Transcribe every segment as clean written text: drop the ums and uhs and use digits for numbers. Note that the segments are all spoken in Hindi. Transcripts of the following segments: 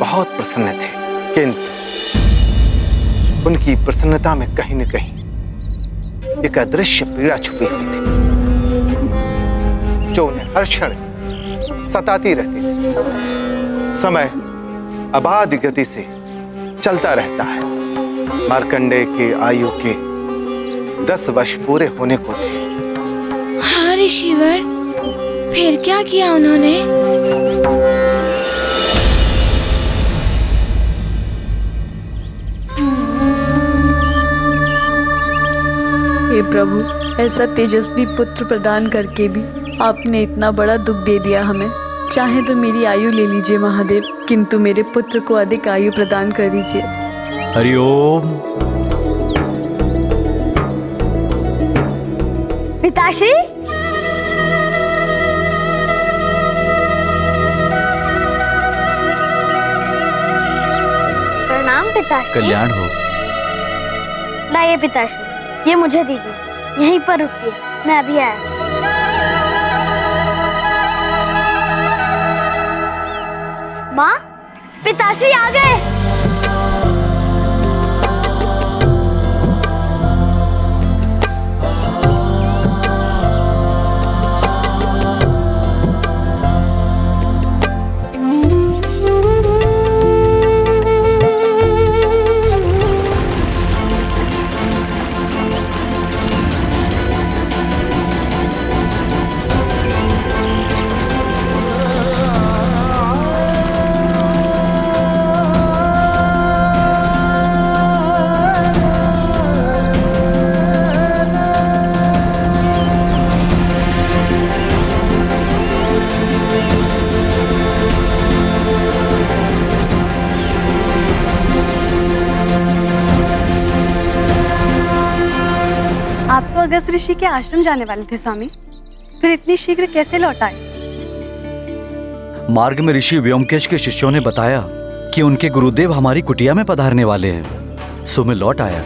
बहुत प्रसन्न थे, किंतु उनकी प्रसन्नता में कहीं न कहीं एक अदृश्य पीड़ा छुपी हुई थी, जो उन्हें हर क्षण सताती रहती थी। समय अबाध गति से चलता रहता है। मार्कंडेय के आयु के 10 वर्ष पूरे होने को थे। हाँ ऋषिवर, फिर क्या किया उन्होंने? हे प्रभु, ऐसा तेजस्वी पुत्र प्रदान करके भी आपने इतना बड़ा दुख दे दिया हमें। चाहे तो मेरी आयु ले लीजिए महादेव, किंतु मेरे पुत्र को अधिक आयु प्रदान कर दीजिए। हरिओम। पिताश्री, प्रणाम पिताश्री। कल्याण हो। लाइए पिताश्री, ये मुझे दीजिए। यहीं पर रुकिए, मैं अभी आया। माँ, पिताश्री आ गए। आप तो अगस्त ऋषि के आश्रम जाने वाले थे स्वामी, फिर इतनी शीघ्र कैसे लौट आए? मार्ग में ऋषि व्योमकेश के शिष्यों ने बताया कि उनके गुरुदेव हमारी कुटिया में पधारने वाले हैं, सो मैं लौट आया।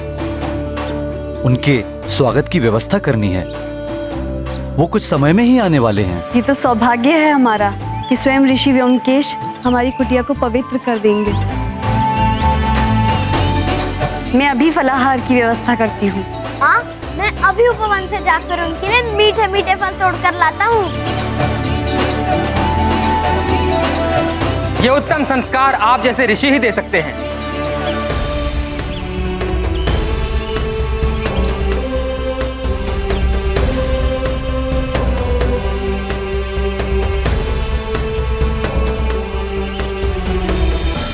उनके स्वागत की व्यवस्था करनी है, वो कुछ समय में ही आने वाले हैं। ये तो सौभाग्य है हमारा कि स्वयं ऋषि व्योमकेश हमारी कुटिया को पवित्र कर देंगे। मैं अभी फलाहार की व्यवस्था करती हूँ। हाँ, मैं अभी उपवन से जाकर उनके लिए मीठे मीठे फल तोड़कर लाता हूँ। ये उत्तम संस्कार आप जैसे ऋषि ही दे सकते हैं।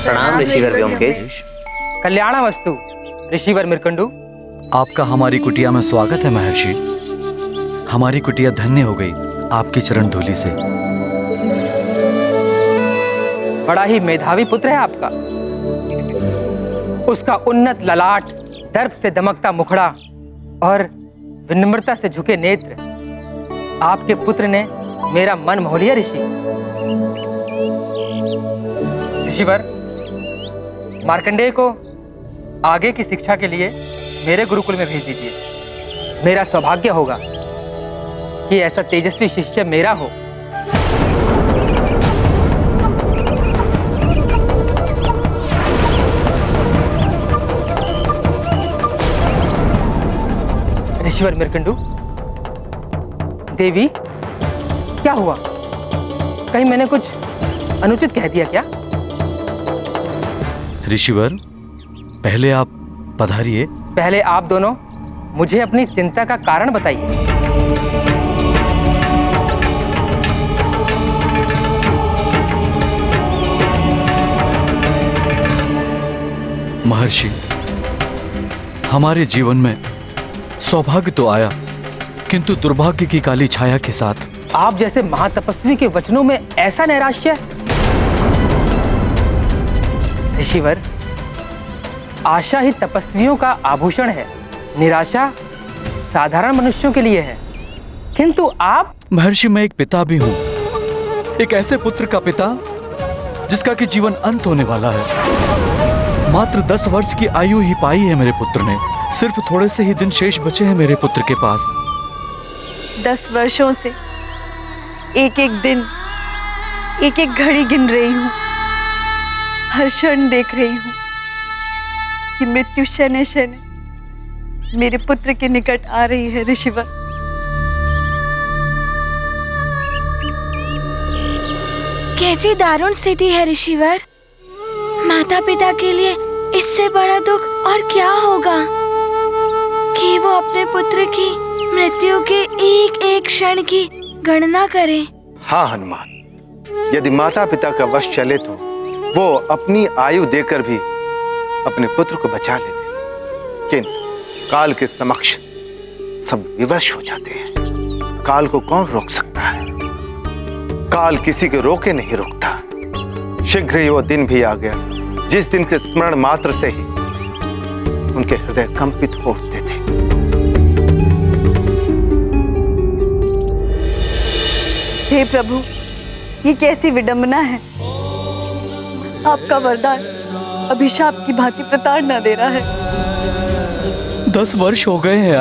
प्रणाम ऋषिवर व्योमकेश। कल्याणावस्तु ऋषिवर मृकंडू। आपका हमारी कुटिया में स्वागत है महर्षि। हमारी कुटिया धन्य हो गई आपकी चरण धूलि से। बड़ा ही मेधावी पुत्र है आपका। उसका उन्नत ललाट, दर्प से दमकता मुखड़ा और विनम्रता से झुके नेत्र, आपके पुत्र ने मेरा मन मोह लिया ऋषि। ऋषिवर, मार्कंडेय को आगे की शिक्षा के लिए मेरे गुरुकुल में भेज दीजिए। मेरा सौभाग्य होगा कि ऐसा तेजस्वी शिष्य मेरा हो। ऋषिवर मृकंडू, देवी, क्या हुआ? कहीं मैंने कुछ अनुचित कह दिया क्या? ऋषिवर, पहले आप पधारिए। पहले आप दोनों मुझे अपनी चिंता का कारण बताइए। महर्षि, हमारे जीवन में सौभाग्य तो आया, किंतु दुर्भाग्य की काली छाया के साथ। आप जैसे महातपस्वी के वचनों में ऐसा नैराश्य? ऋषिवर, आशा ही तपस्वियों का आभूषण है, निराशा साधारण मनुष्यों के लिए है। किंतु आप? महर्षि, मैं एक पिता भी हूं, एक ऐसे पुत्र का पिता जिसका कि जीवन अंत होने वाला है। मात्र 10 वर्ष की आयु ही पाई है मेरे पुत्र ने। सिर्फ थोड़े से ही दिन शेष बचे हैं मेरे पुत्र के पास। 10 वर्षों से एक एक दिन, एक एक घड़ी गिन रही हूँ। हर क्षण देख रही हूँ कि मृत्यु शनै शनै मेरे पुत्र के निकट आ रही है ऋषिवर। कैसी दारुण स्थिति है ऋषिवर। माता पिता के लिए इससे बड़ा दुख और क्या होगा कि वो अपने पुत्र की मृत्यु के एक एक क्षण की गणना करें। हाँ हनुमान, यदि माता पिता का वश चले तो वो अपनी आयु देकर भी अपने पुत्र को बचा लेते, किंतु काल के समक्ष सब विवश हो जाते हैं। काल को कौन रोक सकता है? काल किसी को रोके नहीं रोकता। शीघ्र ही वो दिन भी आ गया जिस दिन के स्मरण मात्र से ही उनके हृदय कंपित हो उठते थे। हे प्रभु, ये कैसी विडंबना है। आपका वरदान अभिशाप की भांति प्रताड़ना दे रहा है। 10 वर्ष हो गए हैं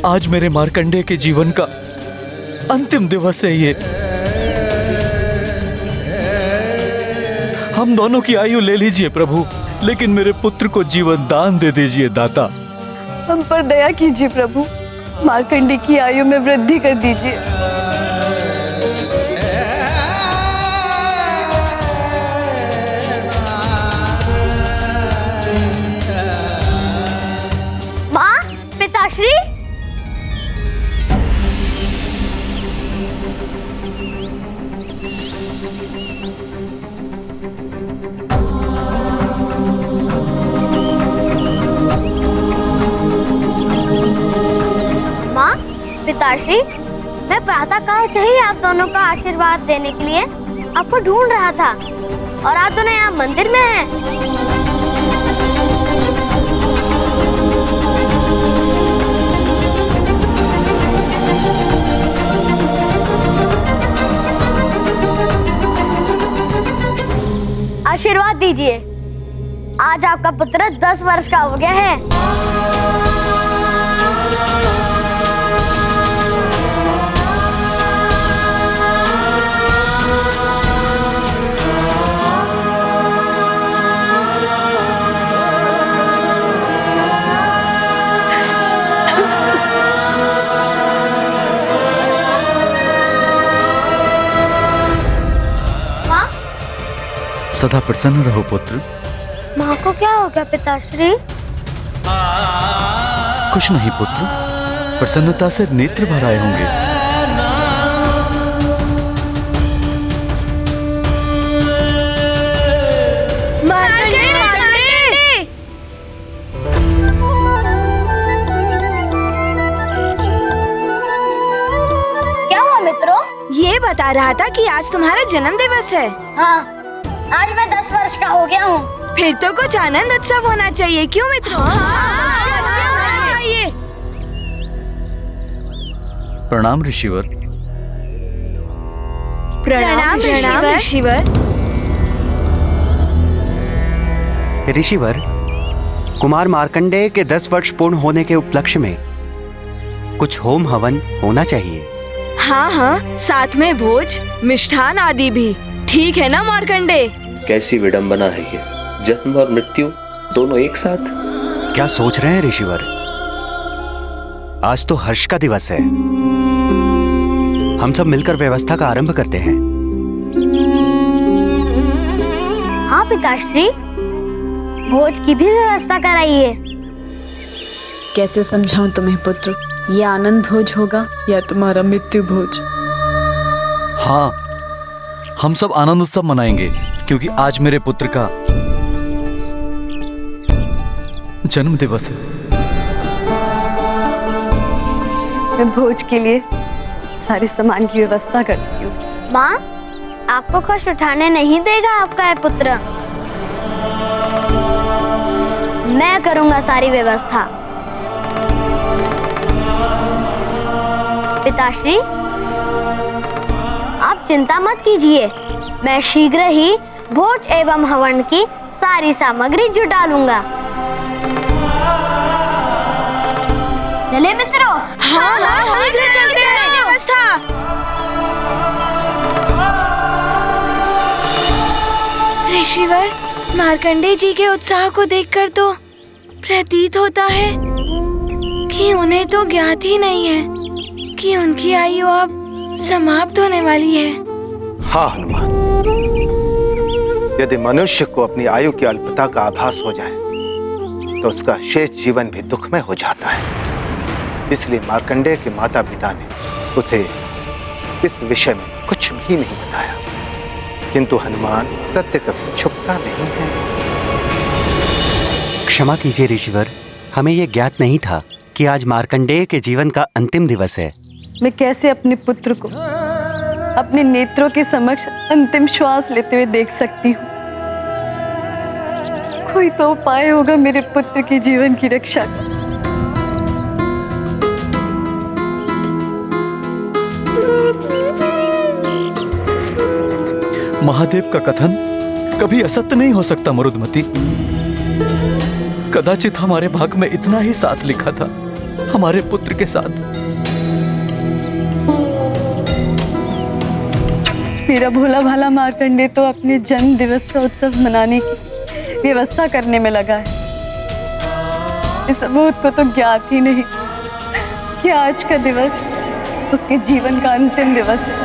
आज मेरे मार्कंडेय के जीवन का अंतिम दिवस है ये। हम दोनों की आयु ले लीजिए प्रभु, लेकिन मेरे पुत्र को जीवन दान दे दीजिए दाता। हम पर दया कीजिए प्रभु, मार्कंडेय की आयु में वृद्धि कर दीजिए। माँ, पिताश्री, पिताश्री, मैं प्रातःकाल से ही आप दोनों का आशीर्वाद देने के लिए आपको ढूंढ रहा था और आप दोनों यहाँ मंदिर में हैं। आशीर्वाद दीजिए। आज आपका पुत्र 10 वर्ष का हो गया है। सदा प्रसन्न रहो पुत्र। माँ को क्या हो गया पिताश्री? कुछ नहीं पुत्र, प्रसन्नता से नेत्र भर आए होंगे। क्या हुआ मित्रों? ये बता रहा था कि आज तुम्हारा जन्म दिवस है। हाँ, आज मैं 10 वर्ष का हो गया हूँ। फिर तो कुछ आनंद उत्सव होना चाहिए, क्यों मित्रों? ये प्रणाम ऋषिवर। प्रणाम ऋषिवर। ऋषिवर, कुमार मार्कंडेय के 10 वर्ष पूर्ण होने के उपलक्ष्य में कुछ होम हवन होना चाहिए। हाँ हाँ, साथ में भोज, मिष्ठान आदि भी। ठीक है ना मार्कंडेय? कैसी विडंबना है ये, जन्म और मृत्यु दोनों एक साथ। क्या सोच रहे हैं ऋषिवर? आज तो हर्ष का दिवस है। हम सब मिलकर व्यवस्था का आरंभ करते हैं। हाँ पिताश्री, भोज की भी व्यवस्था कराइए। कैसे समझाऊं तुम्हें पुत्र, ये आनंद भोज होगा या तुम्हारा मृत्यु भोज? हाँ, हम सब आनंद उत्सव मनाएंगे क्योंकि आज मेरे पुत्र का जन्म दिवस है। मैं भोज के लिए सारे सामान की व्यवस्था करती हूँ। माँ, आपको कष्ट उठाने नहीं देगा आपका ये पुत्र। मैं करूँगा सारी व्यवस्था। पिताश्री, आप चिंता मत कीजिए, मैं शीघ्र ही भोज एवं हवन की सारी सामग्री जुटा लूंगा। चले मित्रों। हाँ हाँ, शीघ्र चलते हैं। व्यवस्था। ऋषिवर, मार्कंडेय जी के उत्साह को देखकर तो प्रतीत होता है कि उन्हें तो ज्ञात ही नहीं है कि उनकी आयु अब समाप्त होने वाली है। हाँ हनुमान, यदि मनुष्य को अपनी आयु की अल्पता का आभास हो जाए तो उसका शेष जीवन भी दुखमय हो जाता है। इसलिए मार्कंडेय के माता पिता ने उसे इस विषय में कुछ भी नहीं बताया। किंतु हनुमान, सत्य कभी छुपता नहीं है। क्षमा कीजिए ऋषिवर, हमें यह ज्ञात नहीं था कि आज मार्कंडेय के जीवन का अंतिम दिवस है। मैं कैसे अपने पुत्र को अपने नेत्रों के समक्ष अंतिम श्वास लेते हुए देख सकती हूँ। कोई तो उपाय होगा मेरे पुत्र के जीवन की रक्षा का। महादेव का कथन कभी असत्य नहीं हो सकता मरुदमती। कदाचित हमारे भाग में इतना ही साथ लिखा था हमारे पुत्र के साथ। मेरा भोला भाला मार्कंडेय तो अपने जन्म दिवस का उत्सव मनाने की व्यवस्था करने में लगा है। इस सबूत को तो ज्ञात ही नहीं कि आज का दिवस उसके जीवन का अंतिम दिवस है।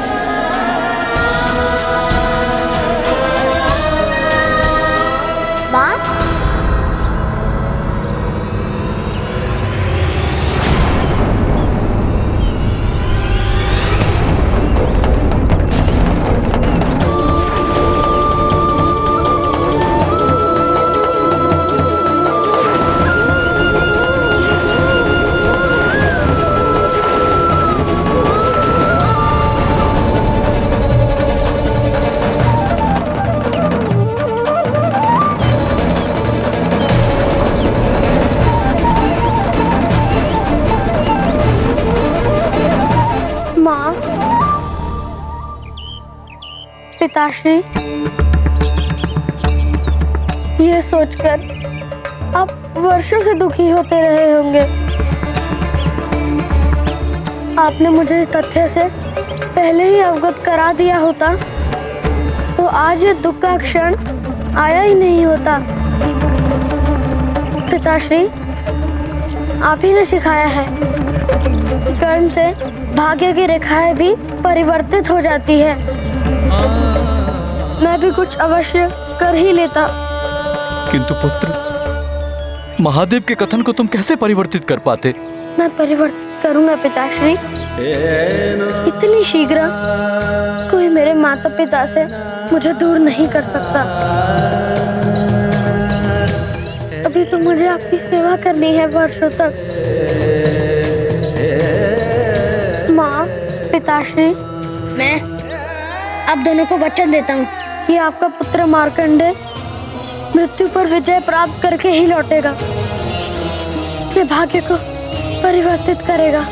माँ, पिताश्री, ये सोचकर आप वर्षों से दुखी होते रहे होंगे। आपने मुझे इस तथ्य से पहले ही अवगत करा दिया होता तो आज ये दुख का क्षण आया ही नहीं होता। पिताश्री, आप ही ने सिखाया है कर्म से भाग्य की रेखाएं भी परिवर्तित हो जाती है। मैं भी कुछ अवश्य कर ही लेता। किंतु पुत्र, महादेव के कथन को तुम कैसे परिवर्तित कर पाते? मैं परिवर्तित करूंगा पिताश्री। इतनी शीघ्र कोई मेरे माता पिता से मुझे दूर नहीं कर सकता। अभी तो मुझे आपकी सेवा करनी है वर्षों तक। माँ, पिताश्री, मैं आप दोनों को वचन देता हूँ कि आपका पुत्र मार्कंडेय मृत्यु पर विजय प्राप्त करके ही लौटेगा। अपने भाग्य को परिवर्तित करेगा।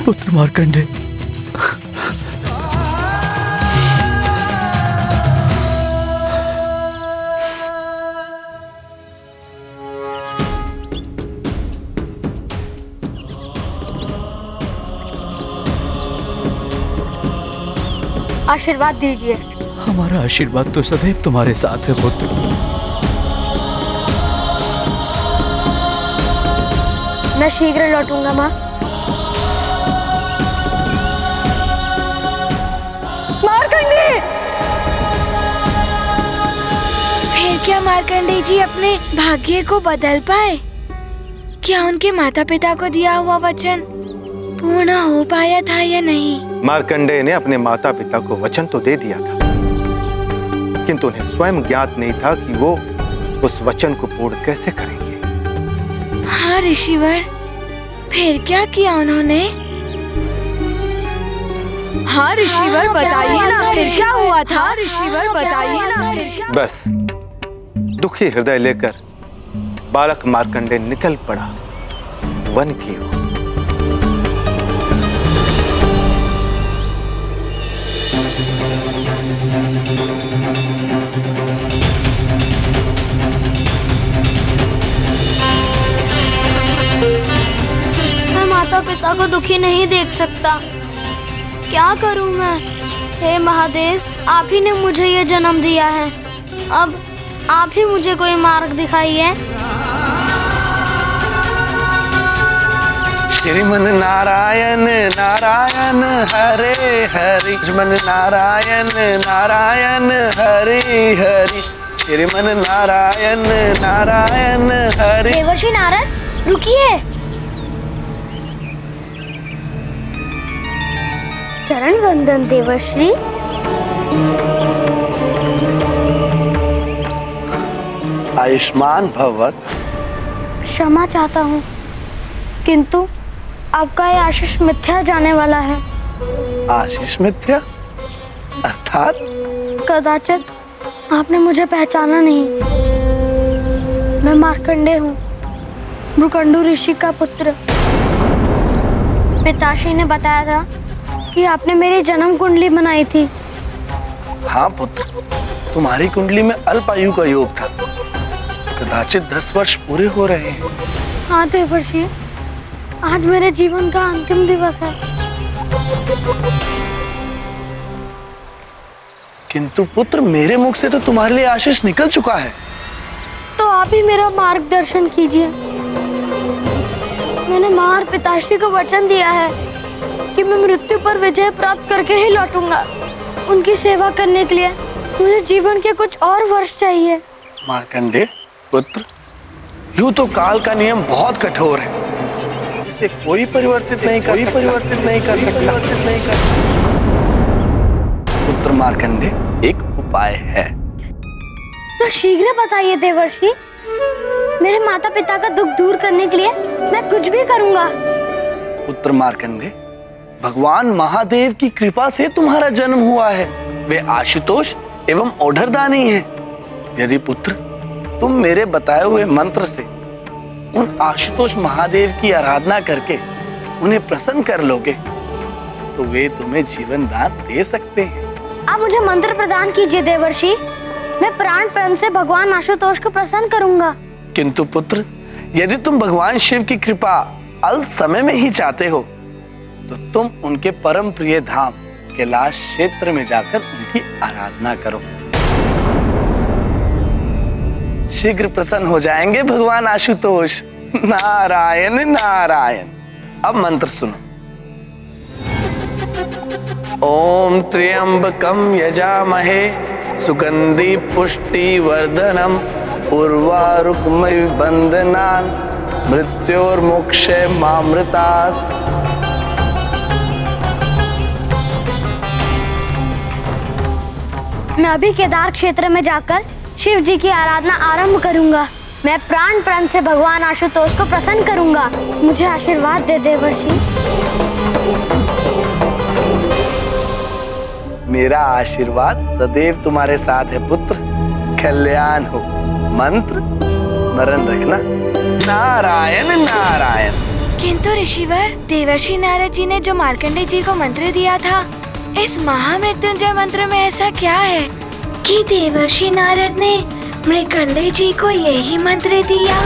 पुत्र मार्कंडेय, आशीर्वाद दीजिए। हमारा आशीर्वाद तो सदैव तुम्हारे साथ है पुत्र। मैं शीघ्र लौटूंगा माँ। मार्कंडेय! फिर क्या मार्कंडेय जी अपने भाग्य को बदल पाए? क्या उनके माता पिता को दिया हुआ वचन पूर्ण हो पाया था या नहीं? मार्कंडेय ने अपने माता पिता को वचन तो दे दिया था, किंतु उन्हें स्वयं ज्ञात नहीं था कि वो उस वचन को पूर्ण कैसे करेंगे। हाँ ऋषिवर, फिर क्या किया उन्होंने? हाँ ऋषिवर, बताइए ना फिर क्या हुआ था? ऋषिवर, बताइए ना। बस दुखी हृदय लेकर बालक मार्कंडेय निकल पड़ा वन की ओर। मैं माता पिता को दुखी नहीं देख सकता। क्या करूं मैं? हे महादेव, आप ही ने मुझे ये जन्म दिया है। अब आप ही मुझे कोई मार्ग दिखाइए। श्रीमन नारायण नारायण हरे हरि, श्रीमन नारायण नारायण हरे हरि, श्रीमन नारायण नारायण हरे। देवर्षि नारद, रुकिए। चरण वंदन देवर्षि। आयुष्मान भव वत्स। क्षमा चाहता हूँ, किंतु आपका ये आशीष मिथ्या जाने वाला है। आशीष मिथ्या अर्थात? कदाचित आपने मुझे पहचाना नहीं। मैं मार्कंडेय हूँ, मृकंडू ऋषि का पुत्र। पिताश्री ने बताया था कि आपने मेरी जन्म कुंडली बनाई थी। हाँ पुत्र, तुम्हारी कुंडली में अल्प आयु का योग था। कदाचित 10 वर्ष पूरे हो रहे हैं। हाँ देवर्षि, आज मेरे जीवन का अंतिम दिवस है। किंतु पुत्र, मेरे मुख से तो तुम्हारे लिए आशीष निकल चुका है। तो आप ही मेरा मार्गदर्शन कीजिए। मैंने माँ और पिताश्री को वचन दिया है कि मैं मृत्यु पर विजय प्राप्त करके ही लौटूंगा। उनकी सेवा करने के लिए मुझे जीवन के कुछ और वर्ष चाहिए। मार्कंडेय पुत्र, यूं तो काल का नियम बहुत कठोर है, इसे कोई परिवर्तित नहीं कर सकता। पुत्र मार्कंडेय, एक उपाय है। तो शीघ्र बताइए देवर्षि। मेरे माता पिता का दुख दूर करने के लिए मैं कुछ भी करूंगा। पुत्र मार्कंडेय, भगवान महादेव की कृपा से तुम्हारा जन्म हुआ है। वे आशुतोष एवं ओढ़रदानी हैं। यदि पुत्र तुम मेरे बताए हुए मंत्र से उन आशुतोष महादेव की आराधना करके उन्हें प्रसन्न कर लोगे तो वे तुम्हें जीवन दान दे सकते हैं। आप मुझे मंत्र प्रदान कीजिए देवर्षि। मैं प्राण प्रण से भगवान आशुतोष को प्रसन्न करूंगा। किंतु पुत्र, यदि तुम भगवान शिव की कृपा अल्प समय में ही चाहते हो तो तुम उनके परम प्रिय धाम कैलाश क्षेत्र में जाकर उनकी आराधना करो। शीघ्र प्रसन्न हो जाएंगे भगवान आशुतोष। नारायण नारायण। अब मंत्र सुनो। ओम त्र्यंबकम यजामहे सुगंधि पुष्टि वर्धनम उर्वारुकमय बंधनान मृत्योर्मोक्षे मामृतात्। मैं अभी केदार क्षेत्र में जाकर शिव जी की आराधना आरंभ करूंगा। मैं प्राण प्रण से भगवान आशुतोष को प्रसन्न करूंगा। मुझे आशीर्वाद दे देवर्षि। मेरा आशीर्वाद सदैव तुम्हारे साथ है पुत्र। कल्याण हो। मंत्र स्मरण रखना। नारायण नारायण। किंतु ऋषिवर, देवर्षि नारद जी ने जो मार्कंडेय जी को मंत्र दिया था, इस महामृत्युंजय मंत्र में ऐसा क्या है कि देवर्षि नारद ने मार्कंडेय जी को यही मंत्र दिया?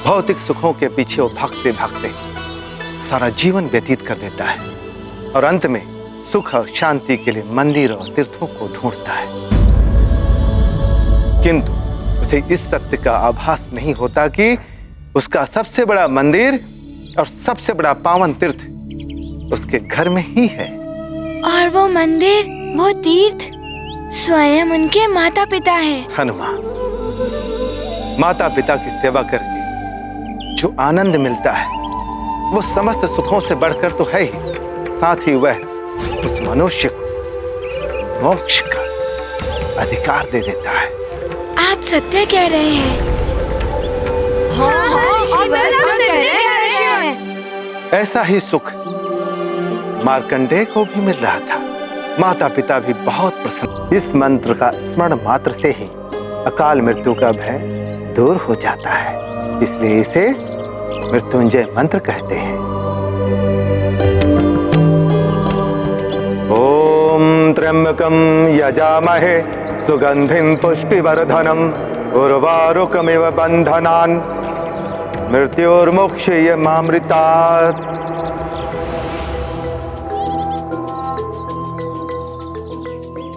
भौतिक सुखों के पीछे वो भागते भागते सारा जीवन व्यतीत कर देता है और अंत में सुख और शांति के लिए मंदिर और तीर्थों को ढूंढता है, किंतु उसे इस सत्य का आभास नहीं होता कि उसका सबसे बड़ा मंदिर और सबसे बड़ा पावन तीर्थ उसके घर में ही है। और वो मंदिर, वो तीर्थ स्वयं उनके माता पिता है। हनुमान, माता पिता की सेवा करके जो आनंद मिलता है वो समस्त सुखों से बढ़कर तो है ही, साथ ही वह उस मनुष्य को मोक्ष का अधिकार दे देता है। आप सत्य कह रहे हैं। ऐसा ही सुख मार्कंडेय को भी मिल रहा था। माता पिता भी बहुत प्रसन्न। इस मंत्र का स्मरण मात्र से ही अकाल मृत्यु का भय दूर हो जाता है, इसलिए इसे मृत्युंजय मंत्र कहते हैं। ओम त्र्यंबकम यजामहे सुगंधिम पुष्टिवर्धनम उर्वारुकमिव बंधनान् मृत्योर्मुक्षयमामृतात्।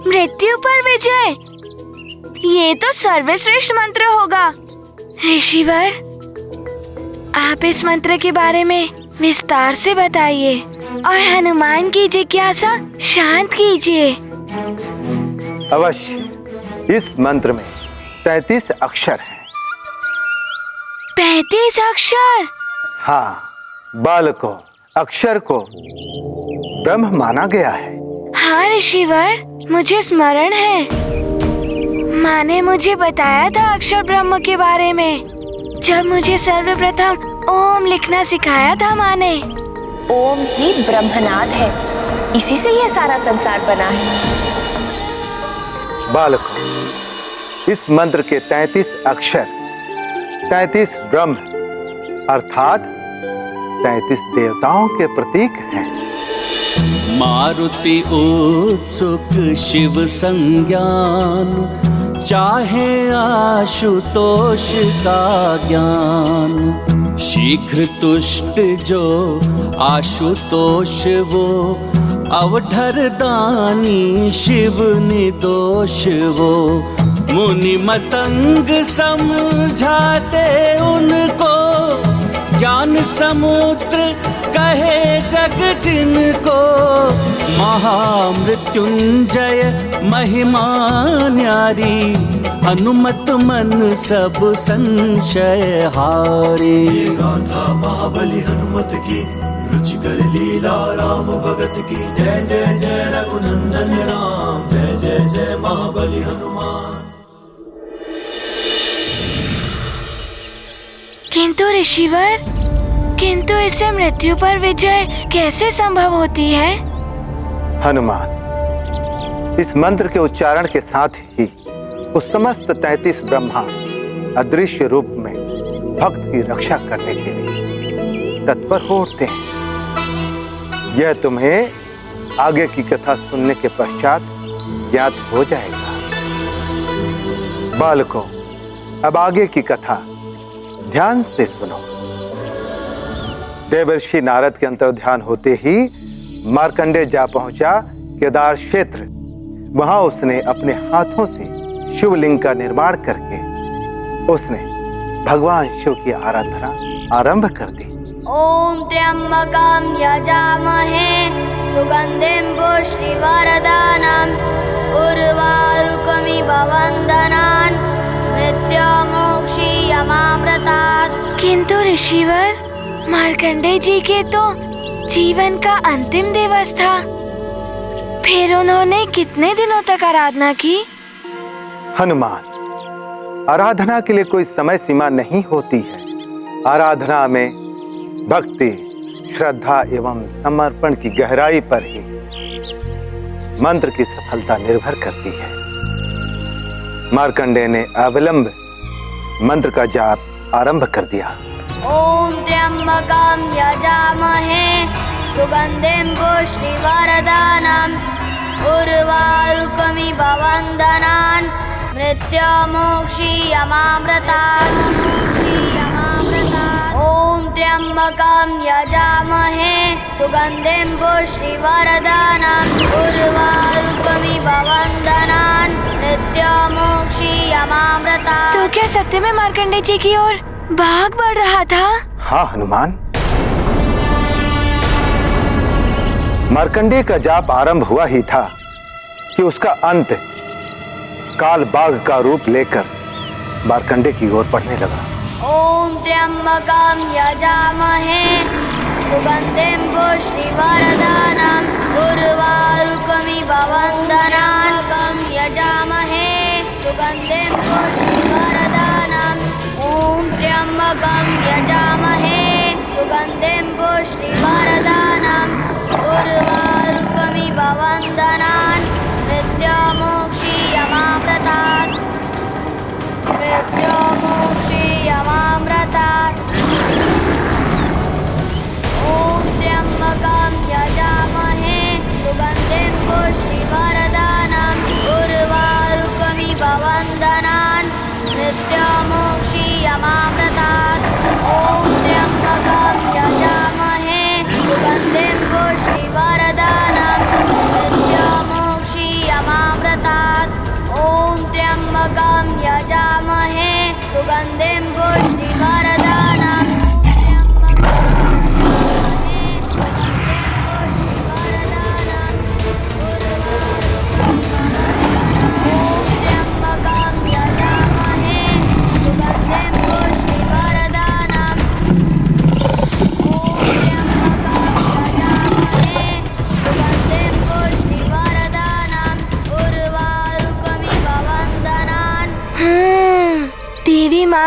मृत्यु पर विजय, ये तो सर्वश्रेष्ठ मंत्र होगा। ऋषिवर, आप इस मंत्र के बारे में विस्तार से बताइए और हनुमान की जिज्ञासा शांत कीजिए। अवश्य। इस मंत्र में 33 अक्षर हैं। 35 अक्षर? हाँ, बाल को, अक्षर को ब्रह्म माना गया है। हाँ ऋषिवर, मुझे स्मरण है। माँ ने मुझे बताया था अक्षर ब्रह्म के बारे में, जब मुझे सर्वप्रथम ओम लिखना सिखाया था माँ ने। ओम ही ब्रह्मनाद है, इसी से यह सारा संसार बना है। बालकों, इस मंत्र के 33 अक्षर 33 ब्रह्म अर्थात 33 देवताओं के प्रतीक हैं। मारुति उत्सुक शिव संज्ञान, चाहे आशुतोष का ज्ञान। शीघ्र तुष्ट जो आशुतोष वो, अवधर दानी शिव निर्दोष वो। मुनि मतंग समझाते उनको, ज्ञान समुद्र कहे जग जिनको। महामृत्युंजय महिमा न्यारी, हनुमत मन सब संशय हारे। गाथा महाबली हनुमत की, रुचिकर लीला राम भगत की। जय जय जय रघुनंदन राम, जय जय जय महाबली हनुमान। किंतु ऋषिवर, किंतु इससे मृत्यु पर विजय कैसे संभव होती है? हनुमान, इस मंत्र के उच्चारण के साथ ही उस समस्त 33 ब्रह्मा अदृश्य रूप में भक्त की रक्षा करने के लिए तत्पर हो उठते हैं। यह तुम्हें आगे की कथा सुनने के पश्चात ज्ञात हो जाएगा। बालकों, अब आगे की कथा ध्यान से सुनो। देवर्षि नारद के अंतर्ध्यान होते ही मार्कंडेय जा पहुंचा केदार क्षेत्र। वहां उसने अपने हाथों से शिवलिंग का निर्माण करके उसने भगवान शिव की आराधना आरंभ कर दी। ओम त्र्यंबकं यजामहे सुगंधिं पुष्टिवर्धनम् उर्वारुकमिव बन्धनान् मृत्युर्मुक्षयमामृतात्। किंतु ऋषिवर, मार्कंडेय जी के तो जीवन का अंतिम दिवस था, फिर उन्होंने कितने दिनों तक आराधना की? हनुमान, आराधना के लिए कोई समय सीमा नहीं होती है। आराधना में भक्ति, श्रद्धा एवं समर्पण की गहराई पर ही मंत्र की सफलता निर्भर करती है। मार्कंडेय ने अविलंब मंत्र का जाप आरंभ कर दिया। ओम त्र्यंबकं यजामहे सुगंधिं पुष्टिवर्धनम् उर्वारुकमिव बन्धनान् मृत्युर्मुक्षयमामृतात्। ओम त्र्यंबकं यजामहे सुगंधिं पुष्टिवर्धनम् उर्वारुकमिव बन्धनान् मृत्युर्मुक्षयमामृतात्। तो क्या सत्य में मार्कंडेय जी की ओर भाग बढ़ रहा था? हाँ हनुमान, मार्कंडेय का जाप आरंभ हुआ ही था कि उसका अंत काल बाघ का रूप लेकर मार्कंडेय की ओर बढ़ने लगा। ओम त्र्यंबकं यजामहे सुगंधिं पुष्टिवर्धनम् उर्वारुकमिव बन्धनान् यजामहे सुगंधिं पुष्टिवर्धनम्। ओम त्र्यंबकं यजामहे सुगंधिं पुष्टिवर्धनम् उर्वारुकमिव बन्धनान् मृत्युर्मुक्षयमामृतात्। मृत्युर्मुक्षयमामृतात्।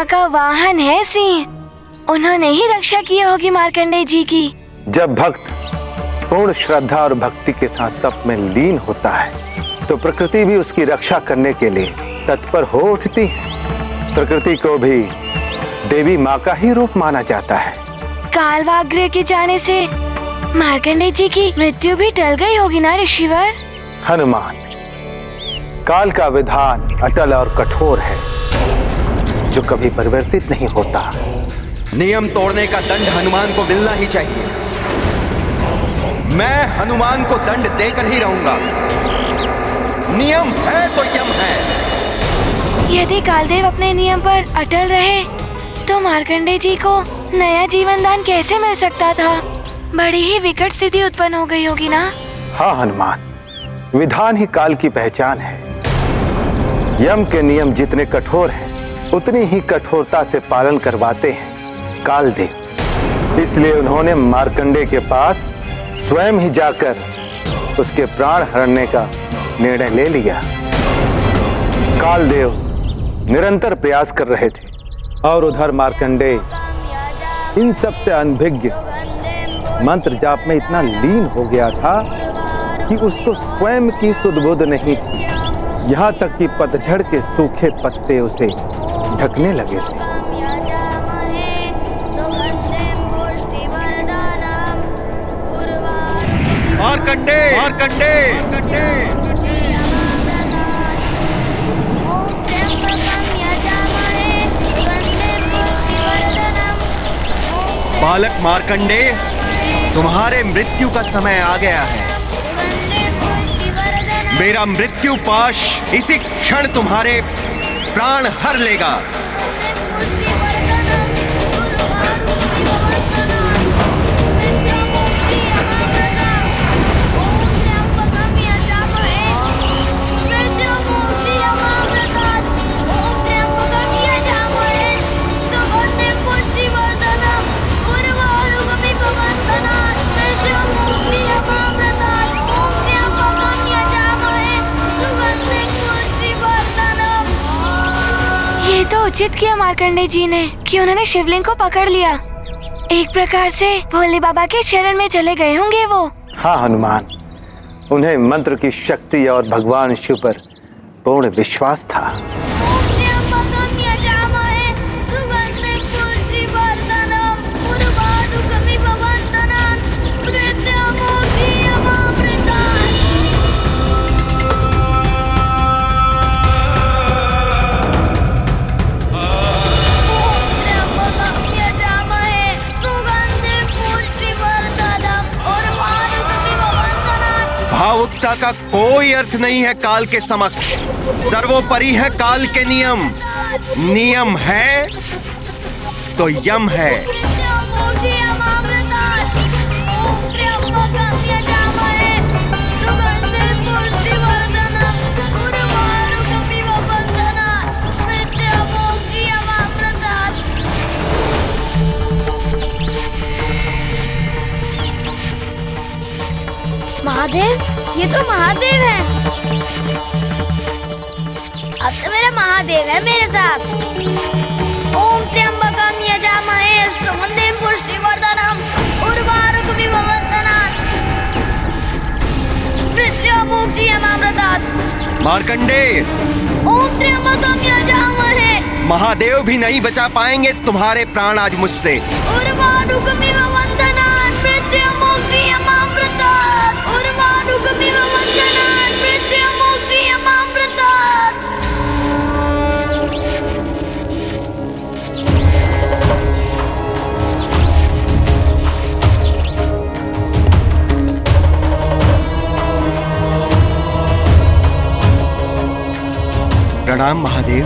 माँ का वाहन है सिंह। उन्होंने ही रक्षा की होगी मार्कंडेय जी की। जब भक्त पूर्ण श्रद्धा और भक्ति के साथ तप में लीन होता है तो प्रकृति भी उसकी रक्षा करने के लिए तत्पर हो उठती है। प्रकृति को भी देवी माँ का ही रूप माना जाता है। कालवाग्र के जाने से मार्कंडेय जी की मृत्यु भी टल गई होगी ना ऋषिवर? हनुमान, काल का विधान अटल और कठोर है जो कभी परिवर्तित नहीं होता। नियम तोड़ने का दंड हनुमान को मिलना ही चाहिए। मैं हनुमान को दंड देकर ही रहूंगा। नियम है तो यम है। यदि कालदेव अपने नियम पर अटल रहे तो मार्कंडेय जी को नया जीवन दान कैसे मिल सकता था? बड़ी ही विकट स्थिति उत्पन्न हो गई होगी ना? हाँ हनुमान, विधान ही काल की पहचान है। यम के नियम जितने कठोर हैं, उतनी ही कठोरता से पालन करवाते हैं कालदेव। इसलिए उन्होंने मार्कंडेय के पास स्वयं ही जाकर उसके प्राण हरने का निर्णय ले लिया। कालदेव निरंतर प्रयास कर रहे थे और उधर मार्कंडेय इन सब से अनभिज्ञ मंत्र जाप में इतना लीन हो गया था कि उसको स्वयं की सुध-बुध नहीं थी। यहाँ तक कि पतझड़ के सूखे पत्ते उसे ढकने लगे थे। मार्कंडेय, मार्कंडेय, बालक मार्कंडेय, तुम्हारे मृत्यु का समय आ गया है। मेरा मृत्यु पाश इसी क्षण तुम्हारे प्राण हर लेगा। ये तो उचित किया मार्कंडेय जी ने कि उन्होंने शिवलिंग को पकड़ लिया। एक प्रकार से भोले बाबा के शरण में चले गए होंगे वो। हाँ हनुमान, उन्हें मंत्र की शक्ति और भगवान शिव पर पूर्ण विश्वास था। भावुकता का कोई अर्थ नहीं है काल के समक्ष। सर्वोपरि है काल के नियम। नियम है तो यम है। महादेव, ये तो महादेव है। अब तो मेरा महादेव है मेरे साथ। ओम त्र्यंबकम यजामहे सुगंधिं पुष्टिवर्धनम् उर्वारुकमिव बन्धनात् मृत्युमुक्षीयमामृतात्। मार्कंडेय, ओम त्र्यंबकम यजामहे। महादेव भी नहीं बचा पाएंगे तुम्हारे प्राण आज मुझसे। उर्वारुकमिव बन्धनात् मृत्युमुक्षीयमामृतात्। उर्वारुकमिव बन्धनात् मृत्युमुक्षीयमामृतात्। प्रणाम महादेव।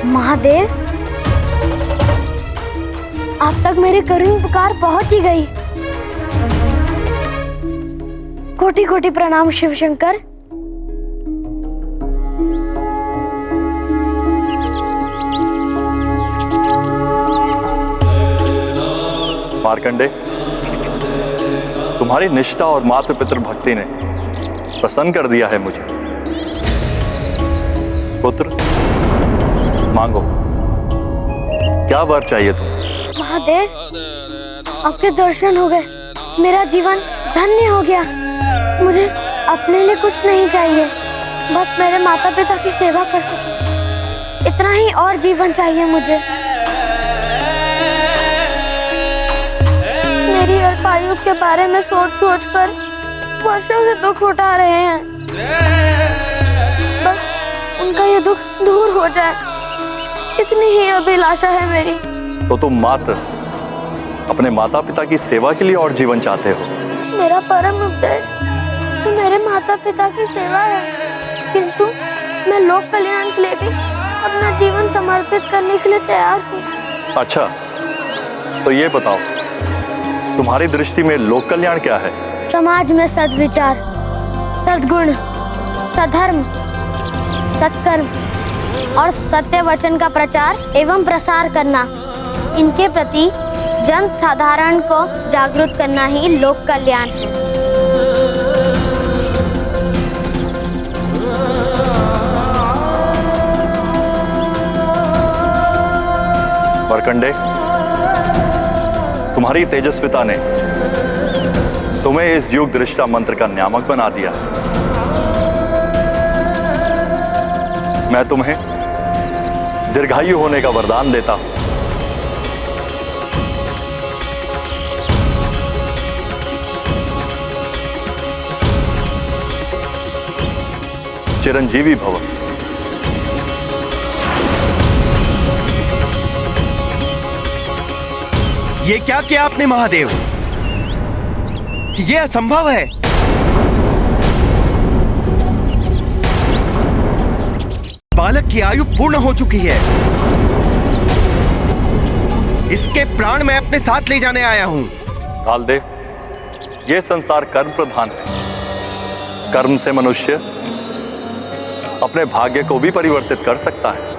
महादेव, आप तक मेरी करुण पुकार पहुंच ही गई। कोटि कोटि प्रणाम शिव शंकर। मार्कंडेय, तुम्हारी निष्ठा और मातृ पितृ भक्ति ने प्रसन्न कर दिया है मुझे। पुत्र, मांगो, क्या वर चाहिए तुम? महादेव, आपके दर्शन हो गए, मेरा जीवन धन्य हो गया। मुझे अपने लिए कुछ नहीं चाहिए, बस मेरे माता पिता की सेवा कर सकूं, इतना ही और जीवन चाहिए मुझे। मेरी अल्पायु के बारे में सोच सोच कर वर्षों से दुख उठा रहे हैं, बस उनका ये दुख दूर हो जाए, इतनी ही अभिलाषा है मेरी। तो तुम मात्र अपने माता पिता की सेवा के लिए और जीवन चाहते हो? मेरा परम उद्देश्य तो मेरे माता पिता की सेवा है, किंतु मैं लोक कल्याण के लिए भी अपना जीवन समर्पित करने के लिए तैयार हूँ। अच्छा, तो ये बताओ, तुम्हारी दृष्टि में लोक कल्याण क्या है? समाज में सद्विचार, सद्गुण, सधर्म, सत्कर्म और सत्य वचन का प्रचार एवं प्रसार करना, इनके प्रति जन साधारण को जागरूक करना ही लोक कल्याण है। मार्कंडेय, तुम्हारी तेजस्विता ने तुम्हें इस युग दृष्टा मंत्र का नियामक बना दिया। मैं तुम्हें दीर्घायु होने का वरदान देता हूं। चिरंजीवी भव। ये क्या किया आपने महादेव? ये असंभव है। बालक की आयु पूर्ण हो चुकी है। इसके प्राण मैं अपने साथ ले जाने आया हूं। कालदेव, ये संसार कर्म प्रधान है। कर्म से मनुष्य अपने भाग्य को भी परिवर्तित कर सकता है।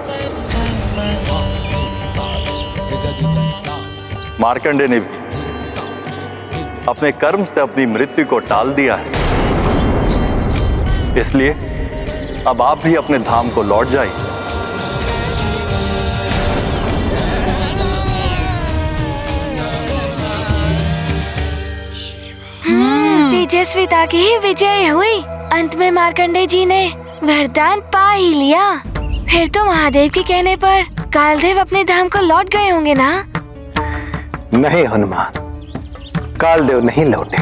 मार्कंडेय ने भी अपने कर्म से अपनी मृत्यु को टाल दिया है, इसलिए अब आप भी अपने धाम को लौट जाइए। तेजस्विता की ही विजय हुई। अंत में मार्कंडेय जी ने वरदान पा ही लिया। फिर तो महादेव के कहने पर कालदेव अपने धाम को लौट गए होंगे ना? नहीं हनुमान, कालदेव नहीं लौटे।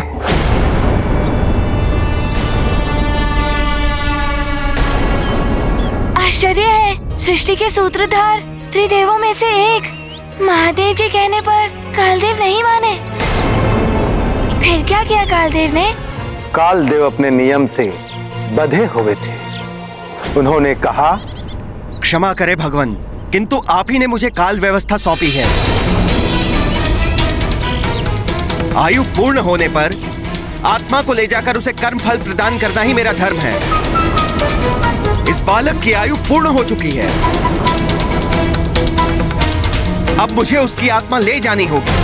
आश्चर्य है, सृष्टि के सूत्रधार त्रिदेवों में से एक महादेव के कहने पर कालदेव नहीं माने। फिर क्या किया कालदेव ने? कालदेव अपने नियम से बंधे हुए थे। उन्होंने कहा, क्षमा करे भगवान, किंतु आप ही ने मुझे काल व्यवस्था सौंपी है। आयु पूर्ण होने पर आत्मा को ले जाकर उसे कर्म फल प्रदान करना ही मेरा धर्म है। इस बालक की आयु पूर्ण हो चुकी है, अब मुझे उसकी आत्मा ले जानी होगी।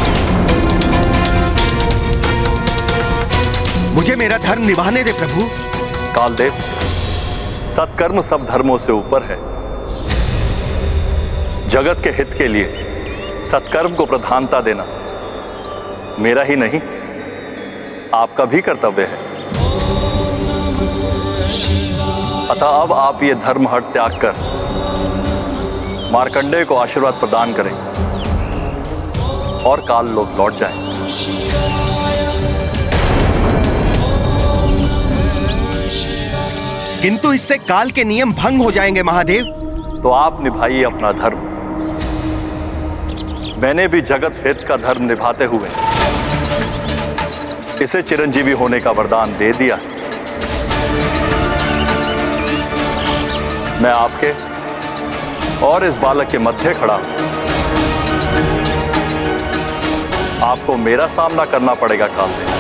मुझे मेरा धर्म निभाने दे प्रभु। कालदेव, सत्कर्म सब धर्मों से ऊपर है। जगत के हित के लिए सत्कर्म को प्रधानता देना मेरा ही नहीं, आपका भी कर्तव्य है। अतः अब आप ये धर्म हट त्याग कर मार्कंडेय को आशीर्वाद प्रदान करें और काल लोक लौट जाएं। किंतु इससे काल के नियम भंग हो जाएंगे महादेव। तो आप निभाइए अपना धर्म। मैंने भी जगत हित का धर्म निभाते हुए इसे चिरंजीवी होने का वरदान दे दिया। मैं आपके और इस बालक के मध्य खड़ा हूं। आपको मेरा सामना करना पड़ेगा कालदेव।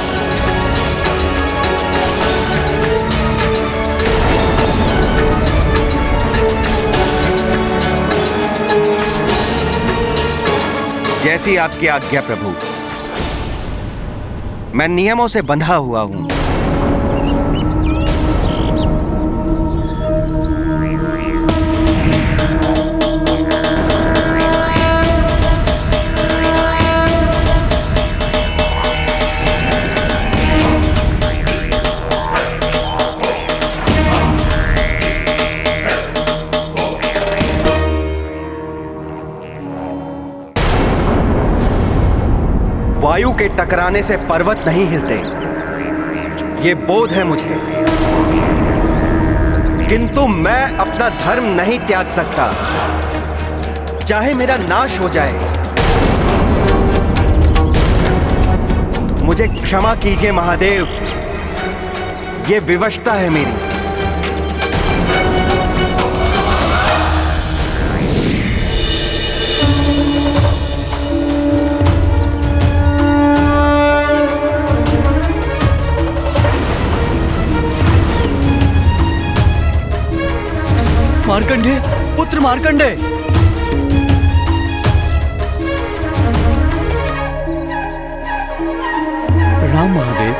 जैसी आपकी आज्ञा प्रभु। मैं नियमों से बंधा हुआ हूं। वायु के टकराने से पर्वत नहीं हिलते, ये बोध है मुझे। किंतु मैं अपना धर्म नहीं त्याग सकता, चाहे मेरा नाश हो जाए। मुझे क्षमा कीजिए महादेव, ये विवशता है मेरी। मार्कंडे, पुत्र मार्कंडे। प्रणाम महादेव।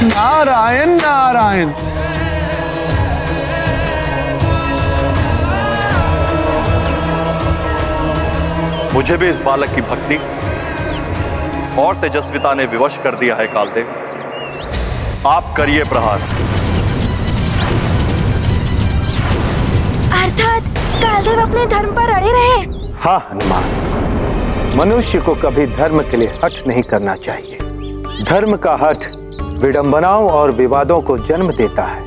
नारायण नारायण। मुझे भी इस बालक की भक्ति और तेजस्विता ने विवश कर दिया है कालदेव। आप करिए प्रहार। अर्थात कालदेव अपने धर्म पर अड़े रहे। हाँ हनुमान, मनुष्य को कभी धर्म के लिए हठ नहीं करना चाहिए। धर्म का हठ विडंबनाओं और विवादों को जन्म देता है।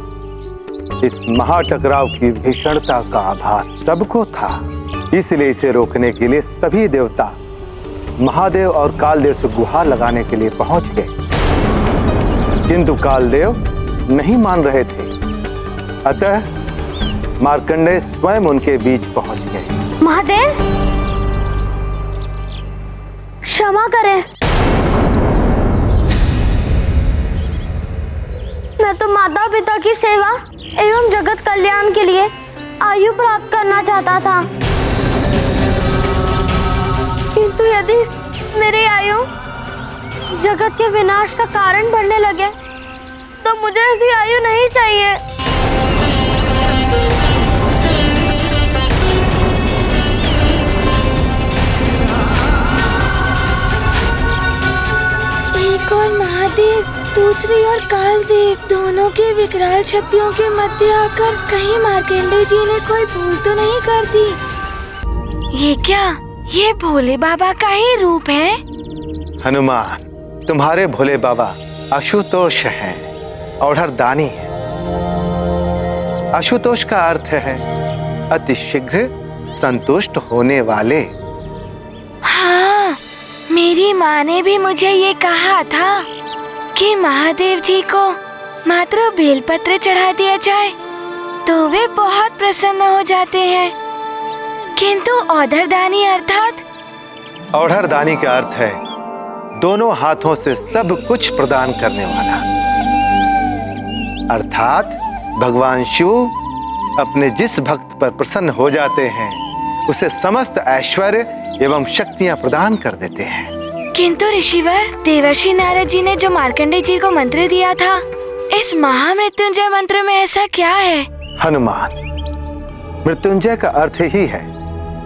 इस महाटकराव की भीषणता का आभास सबको था, इसलिए इसे रोकने के लिए सभी देवता महादेव और कालदेव से गुहार लगाने के लिए पहुंच गए, किंतु कालदेव नहीं मान रहे थे। अतः मार्कंडेय स्वयं उनके बीच पहुंच गए। महादेव, क्षमा करें, मैं तो माता पिता की सेवा एवं जगत कल्याण के लिए आयु प्राप्त करना चाहता था, किंतु यदि मेरी आयु जगत के विनाश का कारण बनने लगे तो मुझे ऐसी आयु नहीं चाहिए। एक और महादेव, दूसरी ओर कालदेव, दोनों के विकराल शक्तियों के मध्य आकर कहीं मार्कंडेय जी ने कोई भूल तो नहीं कर दी। ये क्या, ये भोले बाबा का ही रूप है? हनुमान, तुम्हारे भोले बाबा आशुतोष हैं, औढ़रदानी है। आशुतोष का अर्थ है अति शीघ्र संतुष्ट होने वाले। हाँ, मेरी माँ ने भी मुझे ये कहा था कि महादेव जी को मात्र बेलपत्र चढ़ा दिया जाए तो वे बहुत प्रसन्न हो जाते हैं, किंतु औढ़रदानी अर्थात? औढ़रदानी का अर्थ है दोनों हाथों से सब कुछ प्रदान करने वाला, अर्थात भगवान शिव अपने जिस भक्त पर प्रसन्न हो जाते हैं उसे समस्त ऐश्वर्य एवं शक्तियां प्रदान कर देते हैं। किंतु ऋषिवर, देवर्षि नारद जी ने जो मार्कंडेय जी को मंत्र दिया था, इस महामृत्युंजय मंत्र में ऐसा क्या है? हनुमान, मृत्युंजय का अर्थ ही है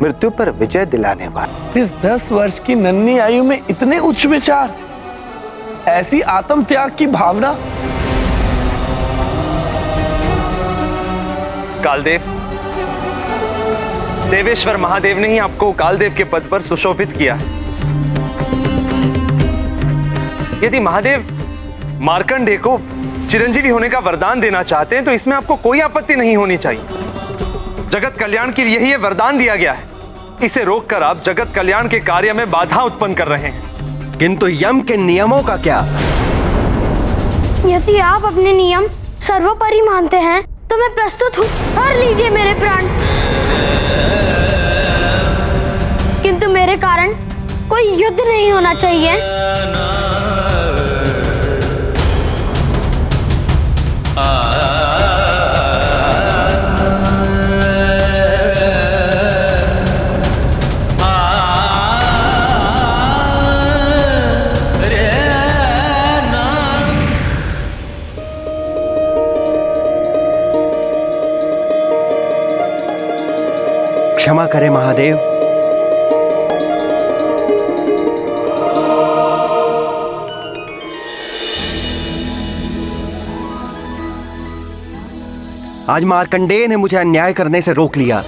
मृत्यु पर विजय दिलाने वाला। इस 10 वर्ष की नन्ही आयु में इतने उच्च विचार, ऐसी आत्म त्याग की भावना। कालदेव, देवेश्वर महादेव ने ही आपको कालदेव के पद पर सुशोभित किया है। यदि महादेव मार्कंडेय को चिरंजीवी होने का वरदान देना चाहते हैं तो इसमें आपको कोई आपत्ति नहीं होनी चाहिए। जगत कल्याण के लिए ही ये वरदान दिया गया है, इसे रोककर आप जगत कल्याण के कार्य में बाधा उत्पन्न कर रहे हैं। किंतु यम के नियमों का क्या? यदि आप अपने नियम सर्वोपरि मानते हैं तो मैं प्रस्तुत हूँ, हर लीजिए मेरे प्राण, किंतु मेरे कारण कोई युद्ध नहीं होना चाहिए। क्षमा करें महादेव। आज मार्कंडेय ने मुझे अन्याय करने से रोक लिया,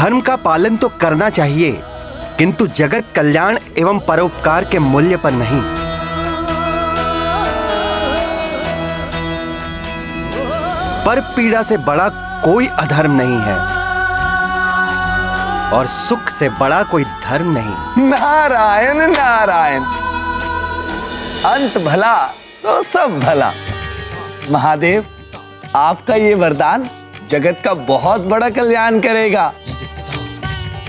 धर्म का पालन तो करना चाहिए, किंतु जगत कल्याण एवं परोपकार के मूल्य पर नहीं। पर पीड़ा से बड़ा कोई अधर्म नहीं है और सुख से बड़ा कोई धर्म नहीं। नारायण नारायण, अंत भला तो सब भला। महादेव, आपका ये वरदान जगत का बहुत बड़ा कल्याण करेगा।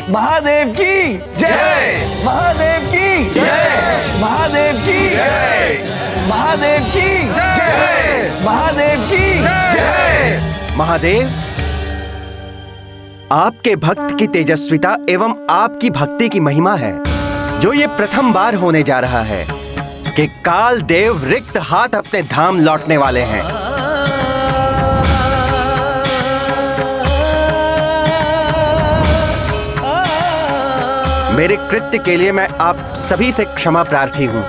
महादेव की जय, महादेव की जय, महादेव की जय, महादेव की जय, महादेव की जय। महादेव, आपके भक्त की तेजस्विता एवं आपकी भक्ति की महिमा है जो ये प्रथम बार होने जा रहा है कि काल देव रिक्त हाथ अपने धाम लौटने वाले हैं। मेरे कृत्य के लिए मैं आप सभी से क्षमा प्रार्थी हूं।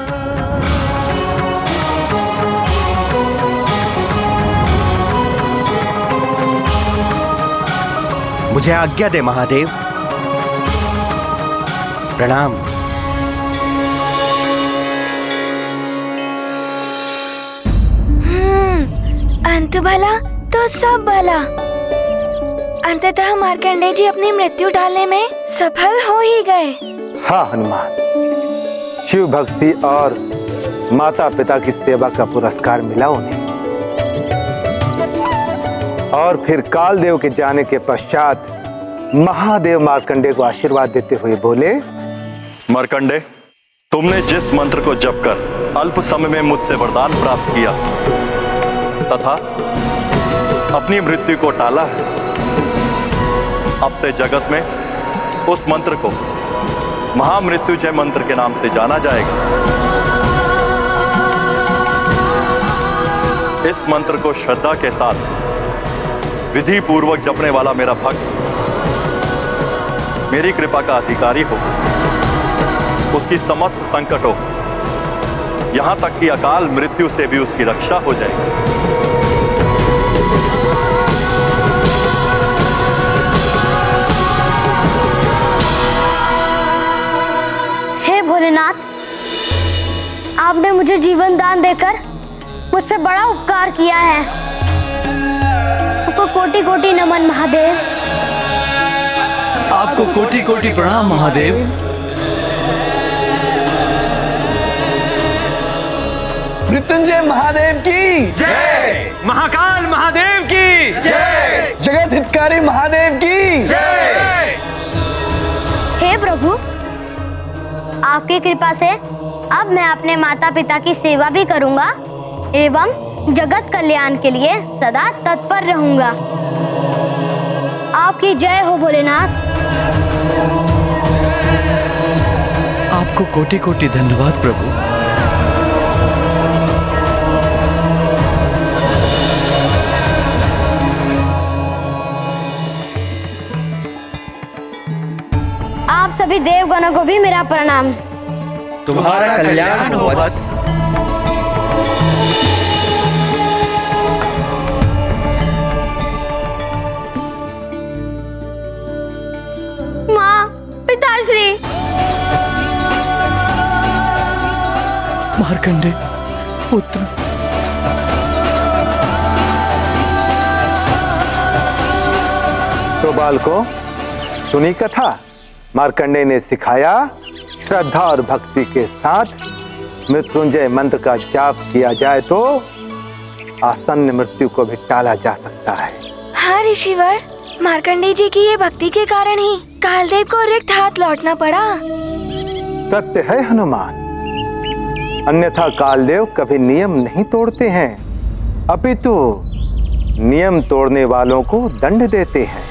मुझे आज्ञा दे महादेव। प्रणाम। अंत भला तो सब भला। अंततः मार्कंडेय जी अपनी मृत्यु टालने में सफल हो ही गए। हाँ हनुमान, शिव भक्ति और माता पिता की सेवा का पुरस्कार मिला उन्हें। और फिर कालदेव के जाने के पश्चात महादेव मार्कंडेय को आशीर्वाद देते हुए बोले, मार्कंडेय, तुमने जिस मंत्र को जप कर अल्प समय में मुझसे वरदान प्राप्त किया तथा अपनी मृत्यु को टाला है, अब से जगत में उस मंत्र को महामृत्युंजय मंत्र के नाम से जाना जाएगा। इस मंत्र को श्रद्धा के साथ विधि पूर्वक जपने वाला मेरा भक्त मेरी कृपा का अधिकारी हो, उसकी समस्त संकटों, यहां तक कि अकाल मृत्यु से भी उसकी रक्षा हो जाएगी। हे भोलेनाथ, आपने मुझे जीवन दान देकर मुझ पे बड़ा उपकार किया है। आपको कोटि कोटि नमन महादेव। आपको कोटि कोटि प्रणाम महादेव। मृत्युंजय महादेव की जय, महाकाल महादेव की जय, जगत हितकारी महादेव की जय। हे प्रभु, आपकी कृपा से अब मैं अपने माता पिता की सेवा भी करूंगा एवं जगत कल्याण के लिए सदा तत्पर रहूंगा। आपकी जय हो भोलेनाथ। आपको कोटि कोटि धन्यवाद प्रभु। आप सभी देवगणों को भी मेरा प्रणाम। तुम्हारा कल्याण हो बस। माँ, पिताश्री। मार्कंडेय पुत्र, तो बालकों, सुनी कथा। मार्कंडेय ने सिखाया, श्रद्धा और भक्ति के साथ मृत्युंजय मंत्र का जाप किया जाए तो आसन्न मृत्यु को भी टाला जा सकता है। हाँ ऋषिवर, मार्कंडेय जी की ये भक्ति के कारण ही कालदेव को रिक्त हाथ लौटना पड़ा। सत्य है हनुमान, अन्यथा कालदेव कभी नियम नहीं तोड़ते हैं, अपितु नियम तोड़ने वालों को दंड देते हैं।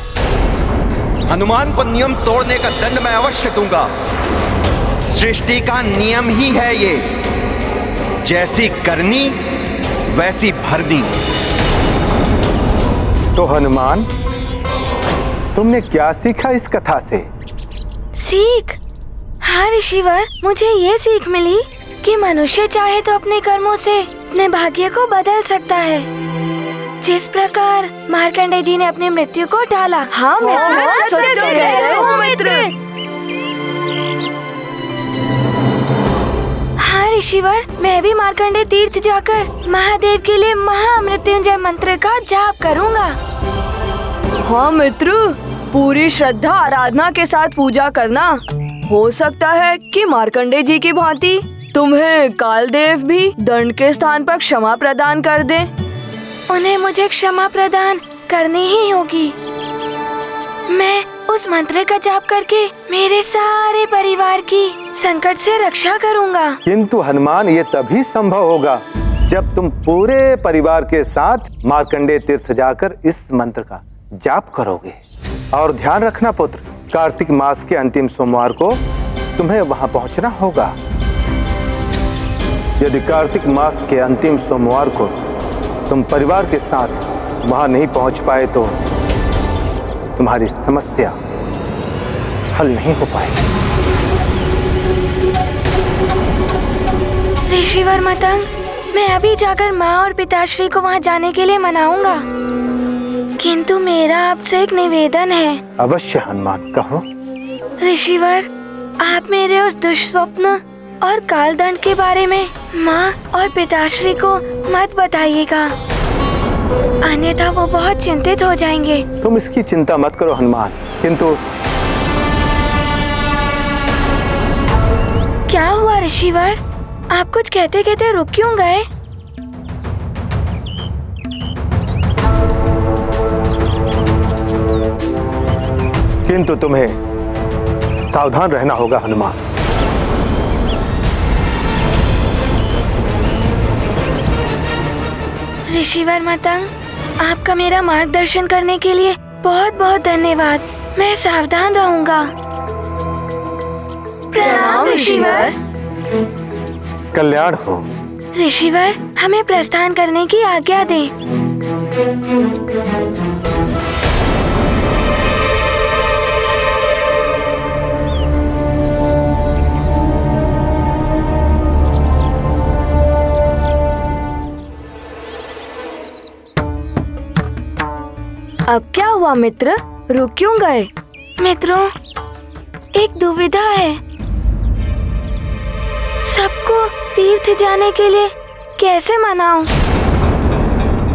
हनुमान को नियम तोड़ने का दंड मैं अवश्य दूंगा। सृष्टि का नियम ही है ये, जैसी करनी वैसी भरनी। तो हनुमान, तुमने क्या सीखा इस कथा से? सीख? हाँ ऋषिवर, मुझे ये सीख मिली कि मनुष्य चाहे तो अपने कर्मों से अपने भाग्य को बदल सकता है, जिस प्रकार मार्कंडे जी ने अपनी मृत्यु को टाला। हाँ मित्र, सत्य कह रहे हो मित्र। हाँ ऋषिवर, मैं भी मार्कंडे तीर्थ जाकर महादेव के लिए महामृत्युंजय मंत्र का जाप करूँगा। हाँ मित्र, पूरी श्रद्धा आराधना के साथ पूजा करना। हो सकता है कि मार्कंडे जी की भांति तुम्हें कालदेव भी दंड के स्थान पर क्षमा प्रदान कर दे। उन्हें मुझे क्षमा प्रदान करनी ही होगी। मैं उस मंत्र का जाप करके मेरे सारे परिवार की संकट से रक्षा करूंगा। किंतु हनुमान, ये तभी संभव होगा जब तुम पूरे परिवार के साथ मार्कंडे तीर्थ जाकर इस मंत्र का जाप करोगे। और ध्यान रखना पुत्र, कार्तिक मास के अंतिम सोमवार को तुम्हें वहां पहुंचना होगा। यदि कार्तिक मास के अंतिम सोमवार को तुम परिवार के साथ वहां नहीं पहुंच पाए तो तुम्हारी समस्या हल नहीं हो पाएगी। ऋषिवर मतंग, मैं अभी जाकर माँ और पिताश्री को वहाँ जाने के लिए मनाऊंगा। किंतु मेरा आपसे एक निवेदन है। अवश्य हनुमान, कहो। ऋषिवर, आप मेरे उस दुष्स्वप्न और कालदंड के बारे में माँ और पिताश्री को मत बताइएगा, अन्यथा वो बहुत चिंतित हो जाएंगे। तुम इसकी चिंता मत करो हनुमान। किंतु क्या हुआ ऋषिवर? आप कुछ कहते कहते रुक क्यों गए? किंतु तुम्हें सावधान रहना होगा हनुमान। ऋषिवर मतंग, आपका मेरा मार्गदर्शन करने के लिए बहुत बहुत धन्यवाद। मैं सावधान रहूंगा। प्रणाम ऋषिवर। कल्याण हो। ऋषिवर, हमें प्रस्थान करने की आज्ञा दें। अब क्या हुआ मित्र, रुक क्यों गए? मित्रों, एक दुविधा है। सबको तीर्थ जाने के लिए कैसे मनाऊं?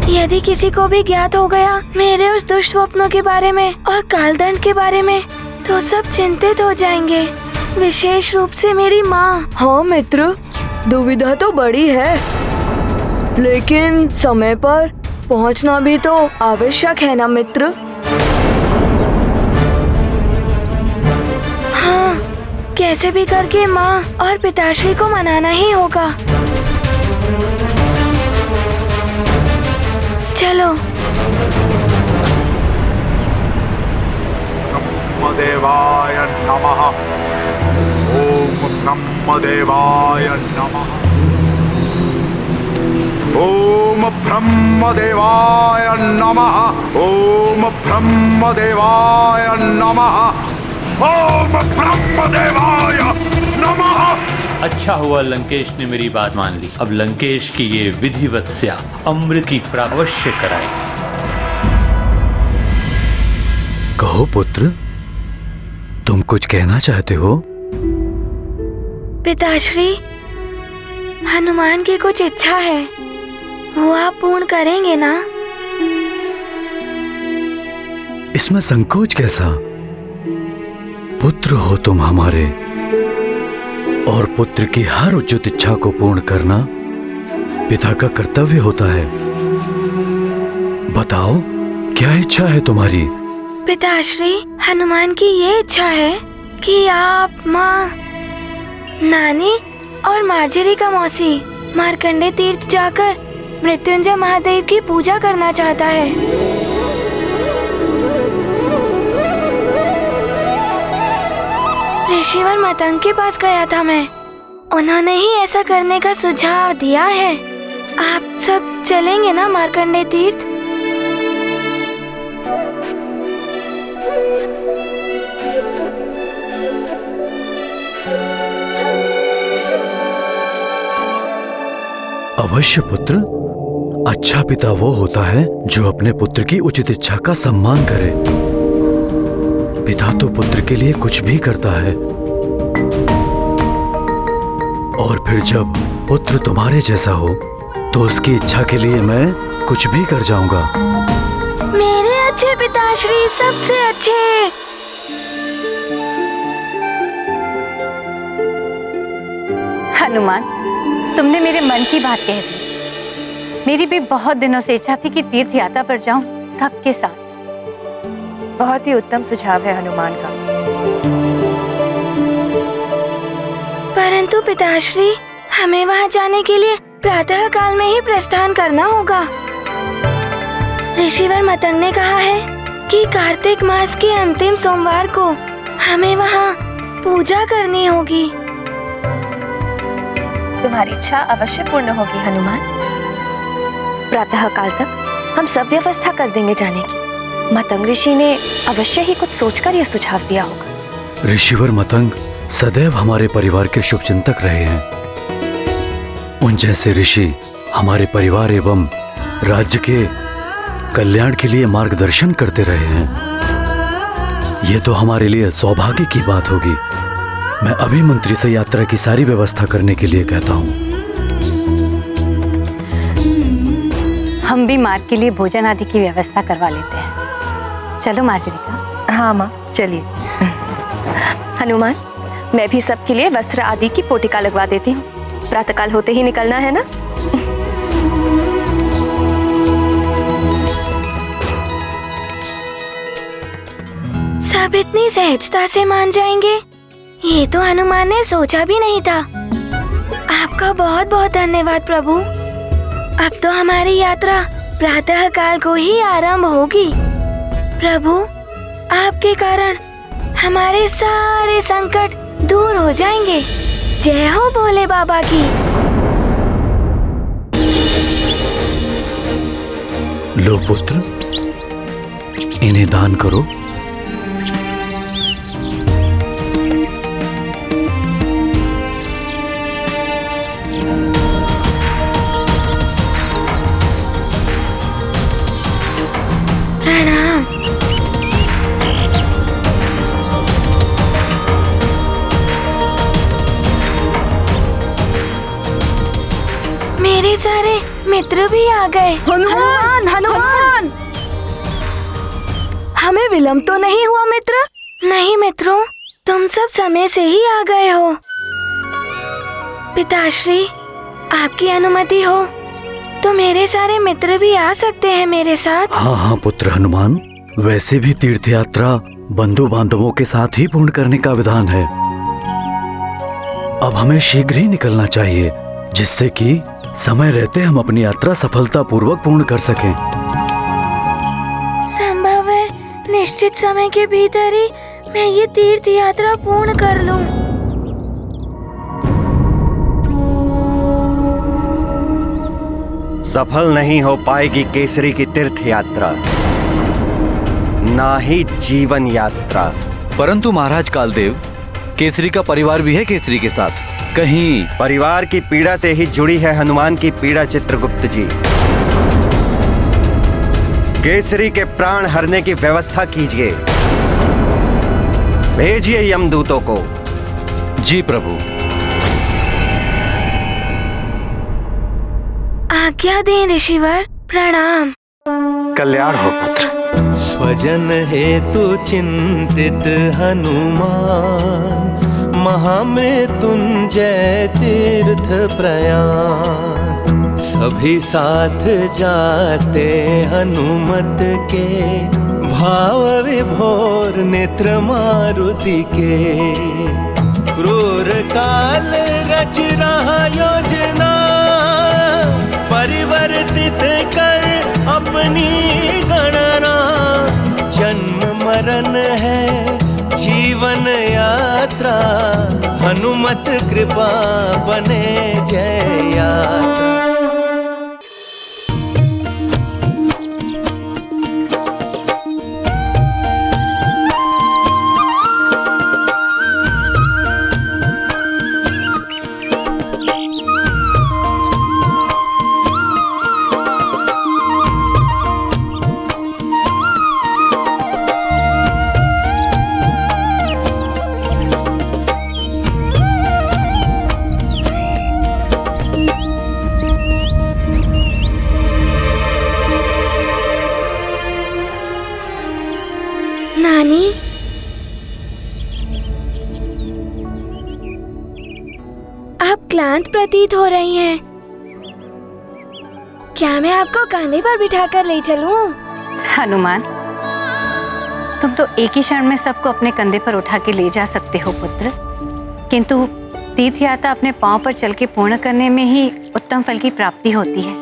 यदि किसी को भी ज्ञात हो गया मेरे उस दुष्स्वप्नों के बारे में और कालदंड के बारे में, तो सब चिंतित हो जाएंगे, विशेष रूप से मेरी माँ। हाँ मित्र, दुविधा तो बड़ी है, लेकिन समय पर पहुंचना भी तो आवश्यक है ना मित्र। हाँ, कैसे भी करके माँ और पिताश्री को मनाना ही होगा। चलो। ब्रह्मदेवाय नमः। ओम ब्रह्मदेवाय नमः। ओम ब्रह्मदेवाय नमः। ओम ब्रह्मदेवाय नमः। ओम ब्रह्मदेवाय नमः। अच्छा हुआ लंकेश ने मेरी बात मान ली। अब लंकेश की ये विधिवत से अमृत की प्राप्ति अवश्य कराएगी। कहो पुत्र, तुम कुछ कहना चाहते हो? पिताश्री, हनुमान की कुछ इच्छा है, वो आप पूर्ण करेंगे ना? इसमें संकोच कैसा? पुत्र हो तुम हमारे, और पुत्र की हर उचित इच्छा को पूर्ण करना पिता का कर्तव्य होता है। बताओ, क्या इच्छा है तुम्हारी? पिताश्री, हनुमान की ये इच्छा है कि आप माँ, नानी और मार्जरी का मौसी मार्कंडे तीर्थ जाकर मृत्युंजय महादेव की पूजा करना चाहता है। ऋषिवर मतंग के पास गया था मैं, उन्होंने ही ऐसा करने का सुझाव दिया है। आप सब चलेंगे ना मार्कंडे तीर्थ? अवश्य पुत्र, अच्छा पिता वो होता है जो अपने पुत्र की उचित इच्छा का सम्मान करे। पिता तो पुत्र के लिए कुछ भी करता है, और फिर जब पुत्र तुम्हारे जैसा हो तो उसकी इच्छा के लिए मैं कुछ भी कर जाऊंगा। मेरे अच्छे पिताश्री, सबसे अच्छे। हनुमान, तुमने मेरे मन की बात कह दी। मेरी भी बहुत दिनों से इच्छा थी कि तीर्थ यात्रा पर जाऊं सबके साथ। बहुत ही उत्तम सुझाव है हनुमान का। परंतु पिताश्री, हमें वहाँ जाने के लिए प्रातः काल में ही प्रस्थान करना होगा। ऋषिवर मतंग ने कहा है कि कार्तिक मास के अंतिम सोमवार को हमें वहाँ पूजा करनी होगी। तुम्हारी इच्छा अवश्य पूर्ण होगी हनुमान। प्रातः काल तक हम सब व्यवस्था कर देंगे जाने की। मतंग ऋषि ने अवश्य ही कुछ सोचकर यह सुझाव दिया होगा। ऋषिवर मतंग सदैव हमारे परिवार के शुभचिंतक रहे हैं। उन जैसे ऋषि हमारे परिवार एवं राज्य के कल्याण के लिए मार्गदर्शन करते रहे हैं। ये तो हमारे लिए सौभाग्य की बात होगी। मैं अभी मंत्री से यात्रा की सारी व्यवस्था करने के लिए कहता हूँ। हम भी मार्ग के लिए भोजन आदि की व्यवस्था करवा लेते हैं। चलो मार्जरिका। हाँ माँ, चलिए। हनुमान, मैं भी सबके लिए वस्त्र आदि की पोटिका लगवा देती हूँ। प्रातःकाल होते ही निकलना है ना। सब इतनी सहजता से मान जाएंगे, ये तो हनुमान ने सोचा भी नहीं था। आपका बहुत बहुत धन्यवाद प्रभु। अब तो हमारी यात्रा प्रातः काल को ही आरंभ होगी। प्रभु, आपके कारण हमारे सारे संकट दूर हो जाएंगे। जय हो भोले बाबा की। लो पुत्र, इन्हें दान करो। प्रणाम। मेरे सारे मित्र भी आ गए। हनुमान, हनुमान, हमें विलंब तो नहीं हुआ मित्र? नहीं मित्रों, तुम सब समय से ही आ गए हो। पिताश्री, आपकी अनुमति हो तो मेरे सारे मित्र भी आ सकते हैं मेरे साथ। हाँ हाँ पुत्र हनुमान, वैसे भी तीर्थ यात्रा बंधु बांधवों के साथ ही पूर्ण करने का विधान है। अब हमें शीघ्र ही निकलना चाहिए, जिससे कि समय रहते हम अपनी यात्रा सफलता पूर्वक पूर्ण कर सकें। संभव है निश्चित समय के भीतर ही मैं ये तीर्थ यात्रा पूर्ण कर लूं। सफल नहीं हो पाएगी केसरी की तीर्थ यात्रा, ना ही जीवन यात्रा। परंतु महाराज कालदेव, केसरी का परिवार भी है केसरी के साथ। कहीं परिवार की पीड़ा से ही जुड़ी है हनुमान की पीड़ा। चित्रगुप्त जी, केसरी के प्राण हरने की व्यवस्था कीजिए। भेजिए यमदूतों को। जी प्रभु। आज्ञा दें ऋषिवर। प्रणाम। कल्याण हो पुत्र। स्वजन हेतु चिंतित हनुमान, महामृत्युंजय तीर्थ प्रयाण। सभी साथ जाते हनुमत के, भाव विभोर नेत्र मारुति के। क्रूर काल रच रहा योजना, परिवर्तित कर अपनी गणना। जन्म मरण है जीवन यात्रा, हनुमत कृपा बने जय यात्रा। क्लांत प्रतीत हो रही हैं। क्या मैं आपको कंधे पर बिठाकर ले चलूं? हनुमान, तुम तो एक ही क्षण में सबको अपने कंधे पर उठा के ले जा सकते हो पुत्र, किंतु तीर्थ यात्रा अपने पांव पर चल के पूर्ण करने में ही उत्तम फल की प्राप्ति होती है।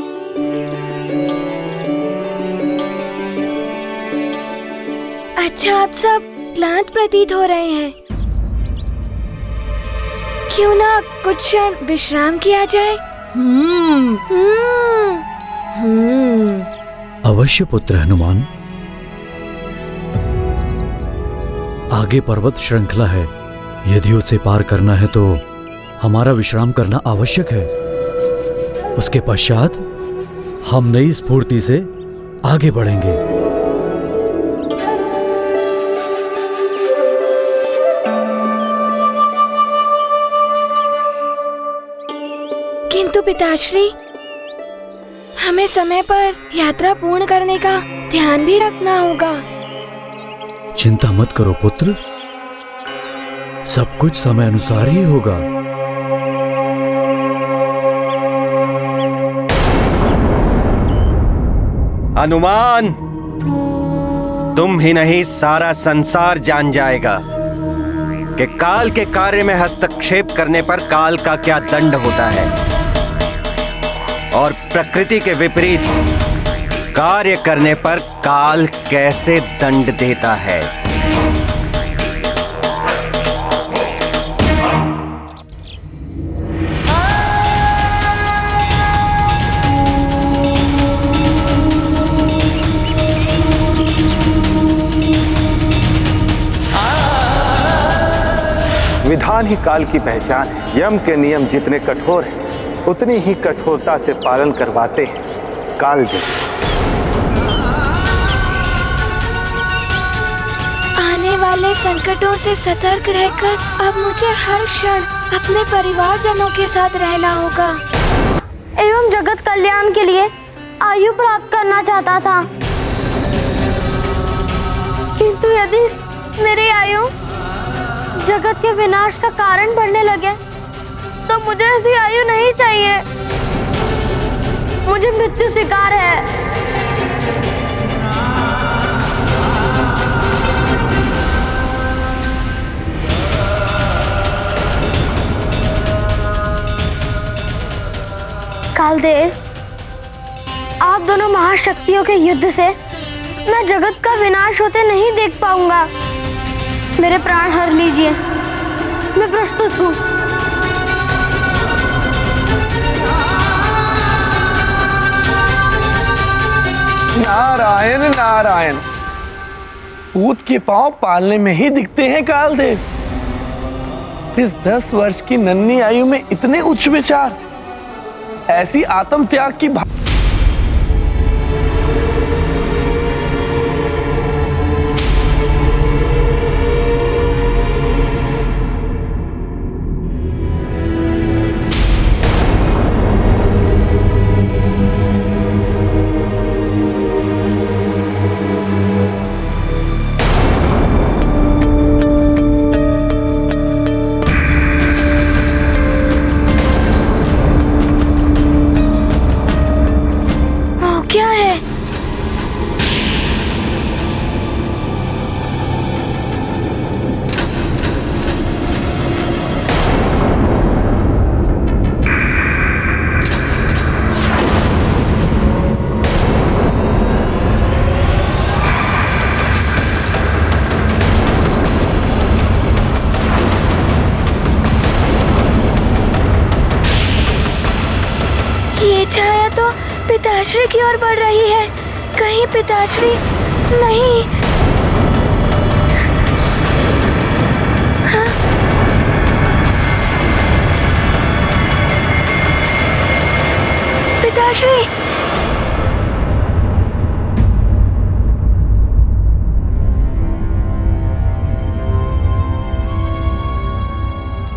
अच्छा, आप सब क्लांत प्रतीत हो रहे हैं। क्यों ना कुछ क्षण विश्राम किया जाए? अवश्य पुत्र हनुमान। आगे पर्वत श्रृंखला है, यदि उसे पार करना है तो हमारा विश्राम करना आवश्यक है। उसके पश्चात हम नई स्फूर्ति से आगे बढ़ेंगे। किंतु पिताश्री, हमें समय पर यात्रा पूर्ण करने का ध्यान भी रखना होगा। चिंता मत करो पुत्र, सब कुछ समय अनुसार ही होगा। हनुमान, तुम ही नहीं सारा संसार जान जाएगा कि काल के कार्य में हस्तक्षेप करने पर काल का क्या दंड होता है और प्रकृति के विपरीत कार्य करने पर काल कैसे दंड देता है। विधान ही काल की पहचान है। यम के नियम जितने कठोर हैं, उतनी ही कठोरता से पालन करवाते हैं काल जी। आने वाले संकटों से सतर्क रहकर अब मुझे हर क्षण अपने परिवारजनों के साथ रहना होगा। एवं जगत कल्याण के लिए आयु प्राप्त करना चाहता था, किंतु यदि मेरी आयु जगत के विनाश का कारण बनने लगे तो मुझे ऐसी आयु नहीं चाहिए। मुझे मृत्यु स्वीकार है। कालदेव, आप दोनों महाशक्तियों के युद्ध से मैं जगत का विनाश होते नहीं देख पाऊंगा। मेरे प्राण हर लीजिए, मैं प्रस्तुत हूँ। नारायण नारायण, पूत के पांव पालने में ही दिखते हैं कालदेव। इस 10 वर्ष की नन्ही आयु में इतने उच्च विचार, ऐसी आत्म त्याग की छाया तो पिताश्री की ओर बढ़ रही है। कहीं पिताश्री नहीं। हाँ? पिताश्री,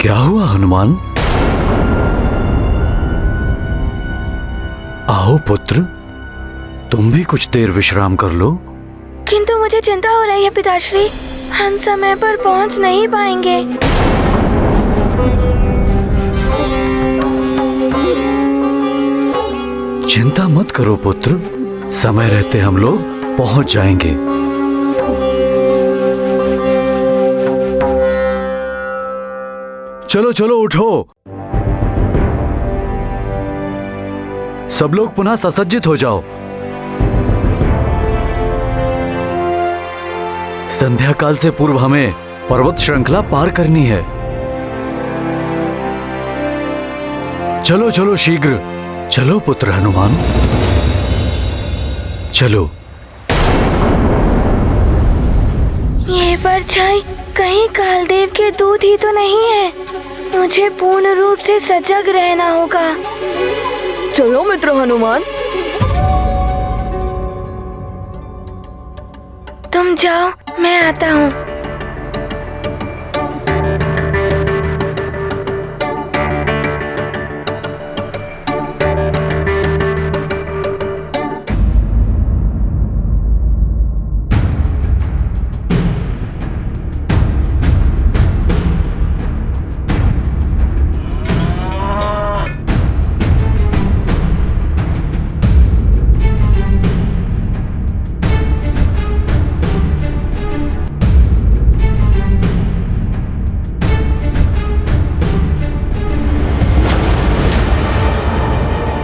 क्या हुआ हनुमान? आओ पुत्र, तुम भी कुछ देर विश्राम कर लो। किंतु मुझे चिंता हो रही है पिताश्री, हम समय पर पहुंच नहीं पाएंगे। चिंता मत करो पुत्र, समय रहते हम लोग पहुंच जाएंगे। चलो चलो उठो, सब लोग पुनः ससज्जित हो जाओ। संध्या काल से पूर्व हमें पर्वत श्रृंखला पार करनी है। चलो चलो शीघ्र, चलो पुत्र हनुमान, चलो। ये परछाई कहीं कालदेव के दूत ही तो नहीं है। मुझे पूर्ण रूप से सजग रहना होगा। चलो मित्र हनुमान। तुम जाओ, मैं आता हूँ।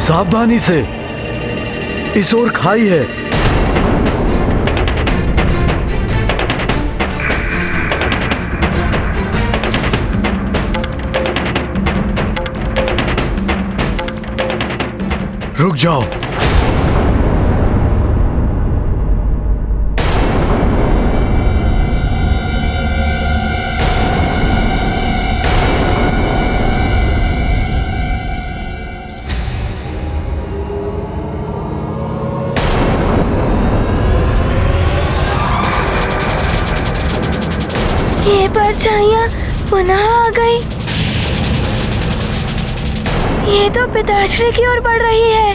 सावधानी से, इस ओर खाई है। रुक जाओ। ये परछाइयाँ पुनः आ गई। ये तो पिताश्री की ओर बढ़ रही है।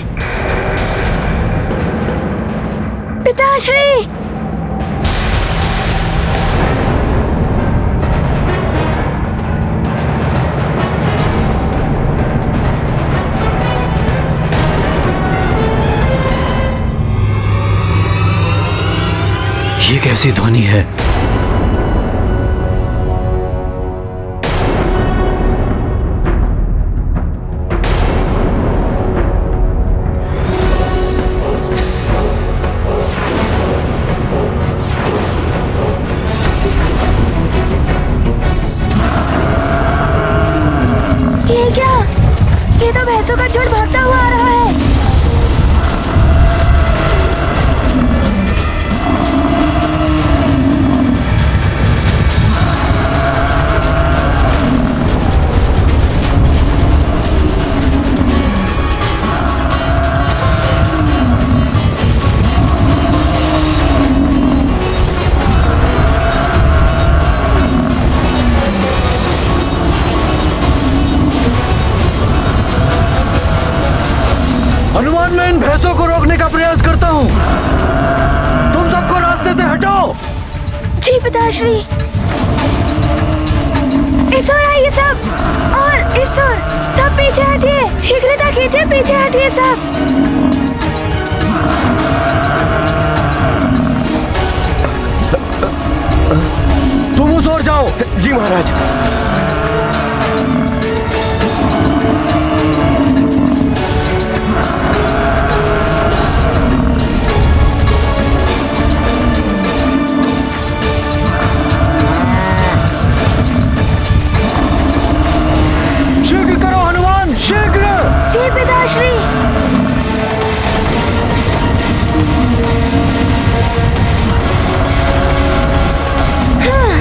पिताश्री! ये कैसी ध्वनि है? ये क्या? ये तो भैंसों का झुंड भागता हुआ आ रहा है। हनुमान, मैं इन भैंसों को रोकने का प्रयास करता हूँ। तुम सबको रास्ते से हटाओ। जी पिताश्री। इस ओर आइए सब, और इस ओर। सब पीछे हटिए, शीघ्रता कीजिए, पीछे हटिए सब। तुम उस ओर जाओ। जी महाराज। शीघ्र करो हनुमान, शीघ्र। जी पिताश्री। हाँ।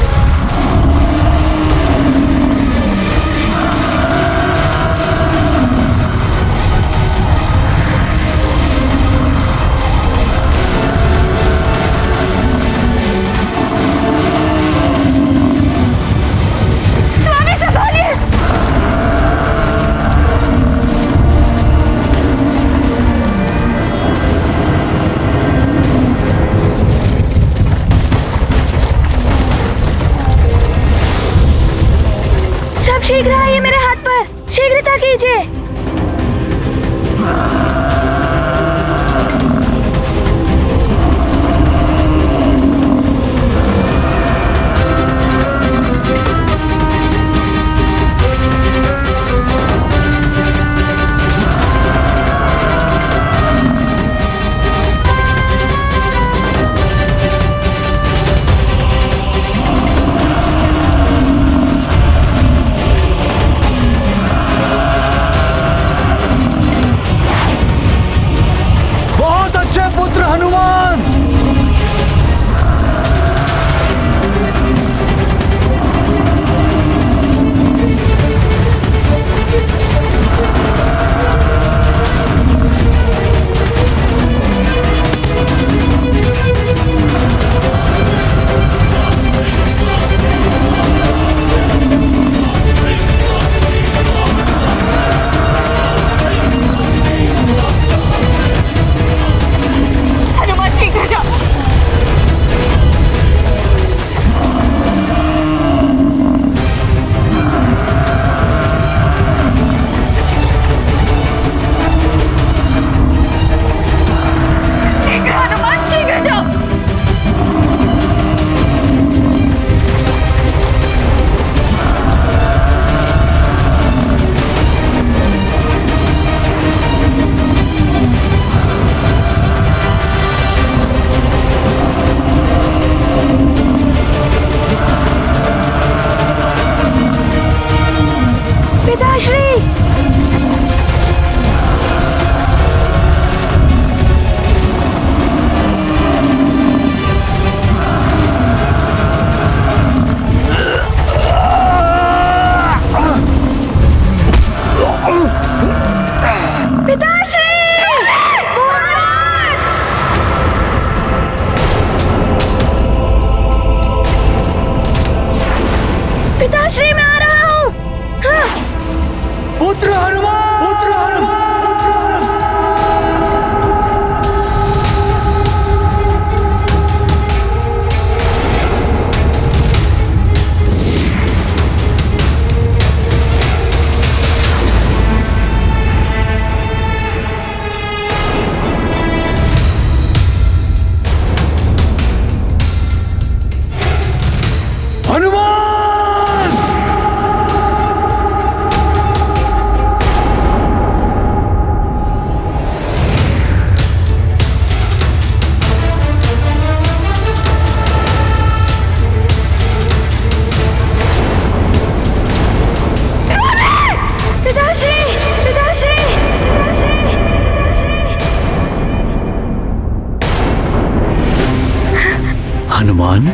हनुमान,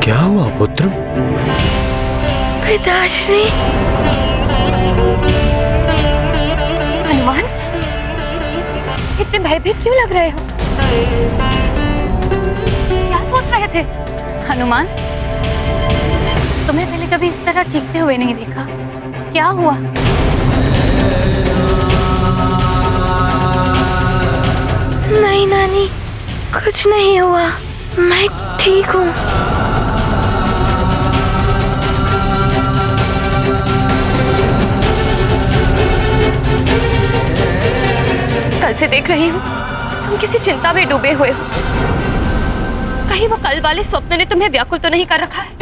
क्या हुआ पुत्र? पिताश्री। हनुमान, इतने भयभीत क्यों लग रहे हो? क्या सोच रहे थे? हनुमान, तुम्हें पहले कभी इस तरह चीखते हुए नहीं देखा। क्या हुआ? नहीं नानी, कुछ नहीं हुआ, मैं ठीक हूँ। कल से देख रही हूँ तुम किसी चिंता में डूबे हुए हो। कहीं वो कल वाले स्वप्न ने तुम्हें व्याकुल तो नहीं कर रखा है?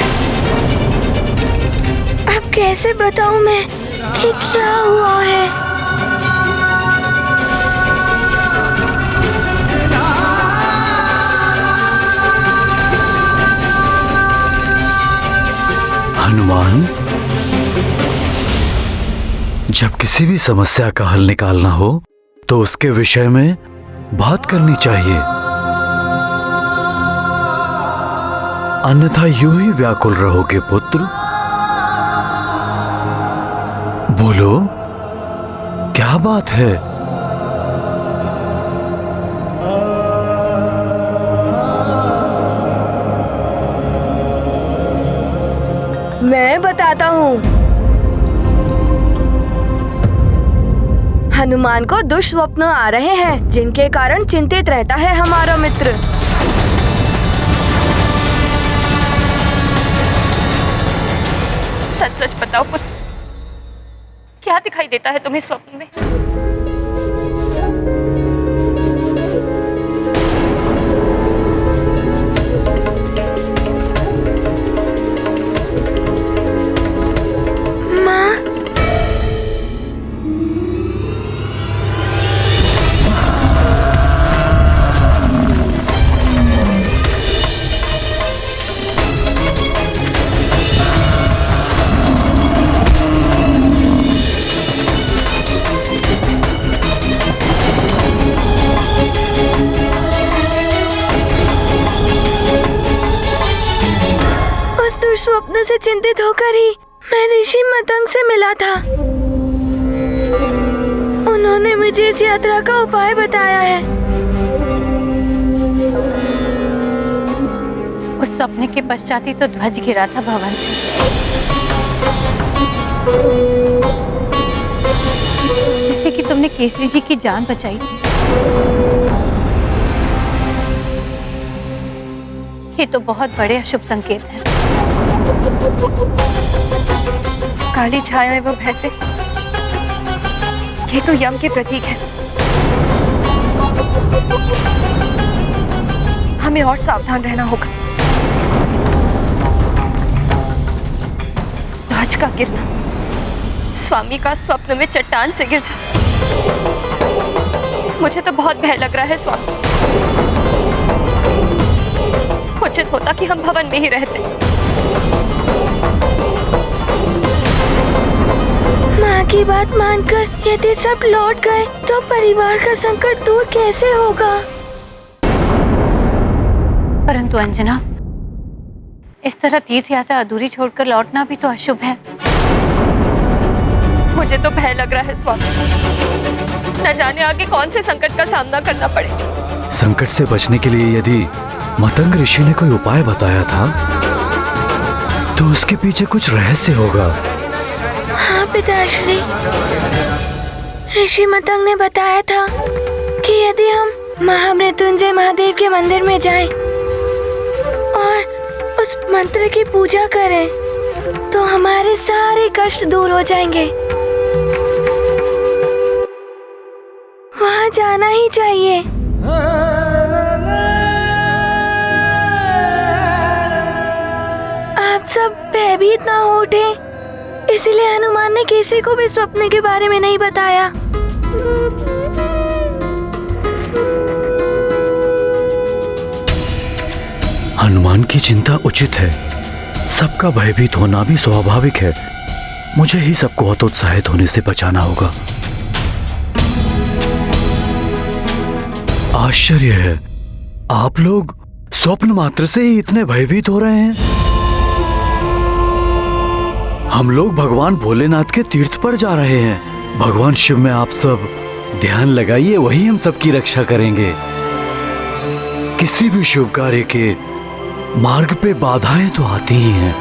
अब कैसे बताऊं मैं कि क्या हुआ है? हनुमान, जब किसी भी समस्या का हल निकालना हो तो उसके विषय में बात करनी चाहिए, अन्यथा यूं ही व्याकुल रहोगे पुत्र। बोलो, क्या बात है? मैं बताता हूँ। हनुमान को दुष्स्वप्न आ रहे हैं, जिनके कारण चिंतित रहता है हमारा मित्र। सच सच बताओ पुत्र, क्या दिखाई देता है तुम्हें स्वप्न में? स्वप्न से चिंतित होकर ही मैं ऋषि मतंग से मिला था। उन्होंने मुझे इस यात्रा का उपाय बताया है। उस सपने के पश्चात ही तो ध्वज गिरा था भवन से। जिससे कि तुमने केसरी जी की जान बचाई थी। ये तो बहुत बड़े अशुभ संकेत हैं। काली छाया में वो भैंसे, ये तो यम के प्रतीक है। हमें और सावधान रहना होगा। ध्वज का गिरना, स्वामी का स्वप्न में चट्टान से गिर जाना, मुझे तो बहुत भय लग रहा है स्वामी। उचित होता कि हम भवन में ही रहते। माँ की बात मानकर यदि सब लौट गए तो परिवार का संकट दूर कैसे होगा? परंतु अंजना, इस तरह तीर्थ यात्रा अधूरी छोड़कर लौटना भी तो अशुभ है। मुझे तो भय लग रहा है स्वामी, न जाने आगे कौन से संकट का सामना करना पड़े। संकट से बचने के लिए यदि मतंग ऋषि ने कोई उपाय बताया था तो उसके पीछे कुछ रहस्य होगा। हाँ पिताश्री, ऋषि मतंग ने बताया था कि यदि हम महामृत्युंजय महादेव के मंदिर में जाएं और उस मंत्र की पूजा करें तो हमारे सारे कष्ट दूर हो जाएंगे। वहाँ जाना ही चाहिए। आप सब भयभीत ना हो उठे, इसीलिए हनुमान ने किसी को भी स्वप्न के बारे में नहीं बताया। हनुमान की चिंता उचित है, सबका भयभीत होना भी स्वाभाविक है। मुझे ही सबको हतोत्साहित होने से बचाना होगा। आश्चर्य है, आप लोग स्वप्न मात्र से ही इतने भयभीत हो रहे हैं। हम लोग भगवान भोलेनाथ के तीर्थ पर जा रहे हैं। भगवान शिव में आप सब ध्यान लगाइए, वही हम सबकी रक्षा करेंगे। किसी भी शुभ कार्य के मार्ग पे बाधाएं तो आती ही हैं।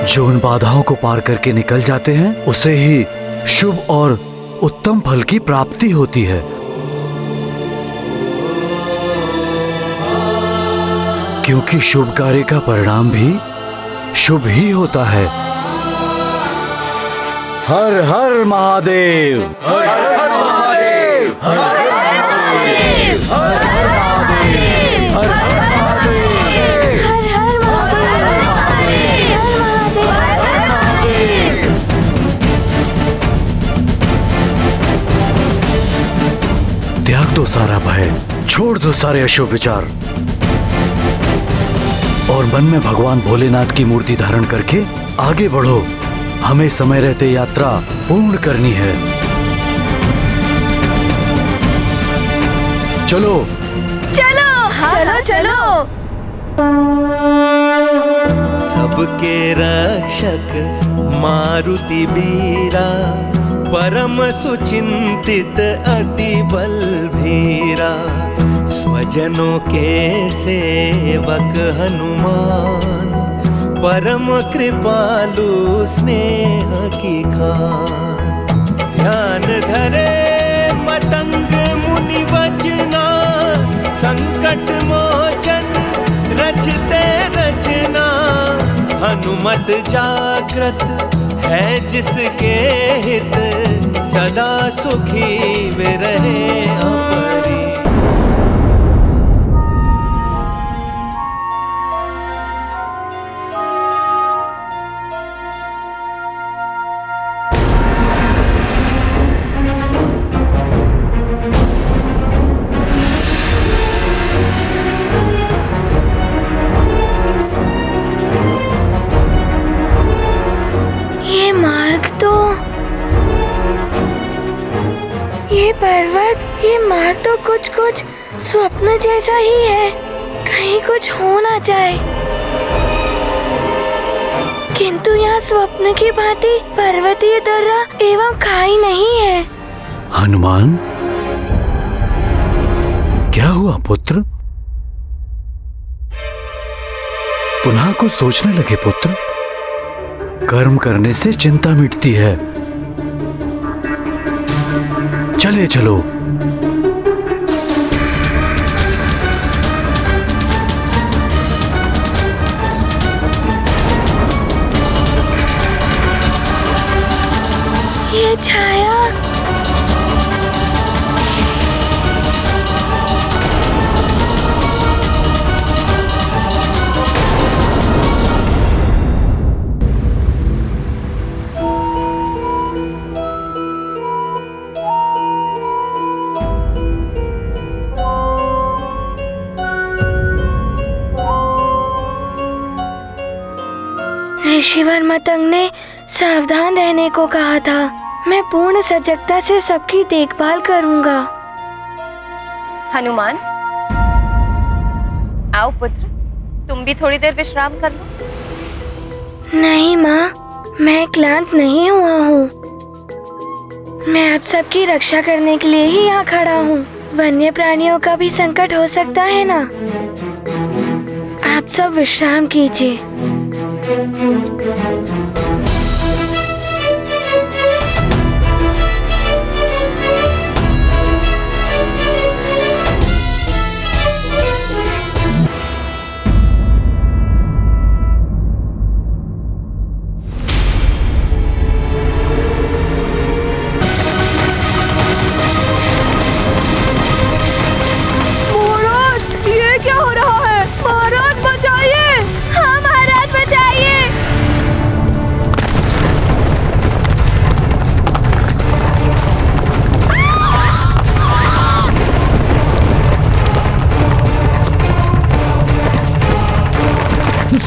जो उन बाधाओं को पार करके निकल जाते हैं उसे ही शुभ और उत्तम फल की प्राप्ति होती है। क्योंकि शुभ कार्य का परिणाम भी शुभ ही होता है। हर हर महादेव, हर हर महादेव, हर हर महादेव, हर हर महादेव, हर हर महादेव, हर हर महादेव। त्याग दो सारा भय, छोड़ दो सारे अशुभ विचार और मन में भगवान भोलेनाथ की मूर्ति धारण करके आगे बढ़ो। हमें समय रहते यात्रा पूर्ण करनी है। चलो चलो, चलो चलो। सबके रक्षक मारुति बीरा, परम सुचिंतित अति बलभीरा, स्वजनों के सेवक हनुमान, परम कृपालु स्नेह की खान। ध्यान धरे मतंग मुनि वचना, संकट मोचन रचते रचना। हनुमत जागृत है जिसके हित, सदा सुखी वे रहे अपरी। ये पर्वत, ये मार्ग तो कुछ स्वप्न जैसा ही है। कहीं कुछ हो ना जाए। किंतु यहाँ स्वप्न की भांति पर्वतीय दर्रा एवं खाई नहीं है। हनुमान, क्या हुआ पुत्र? पुनः कुछ सोचने लगे पुत्र? कर्म करने से चिंता मिटती है। चले चलो। ये छाया, ऋषिवर मतंग ने सावधान रहने को कहा था। मैं पूर्ण सजगता से सबकी देखभाल करूंगा। हनुमान, आओ पुत्र, तुम भी थोड़ी देर विश्राम कर लो। नहीं माँ, मैं क्लांत नहीं हुआ हूँ। मैं आप सबकी रक्षा करने के लिए ही यहाँ खड़ा हूँ। वन्य प्राणियों का भी संकट हो सकता है ना। आप सब विश्राम कीजिए।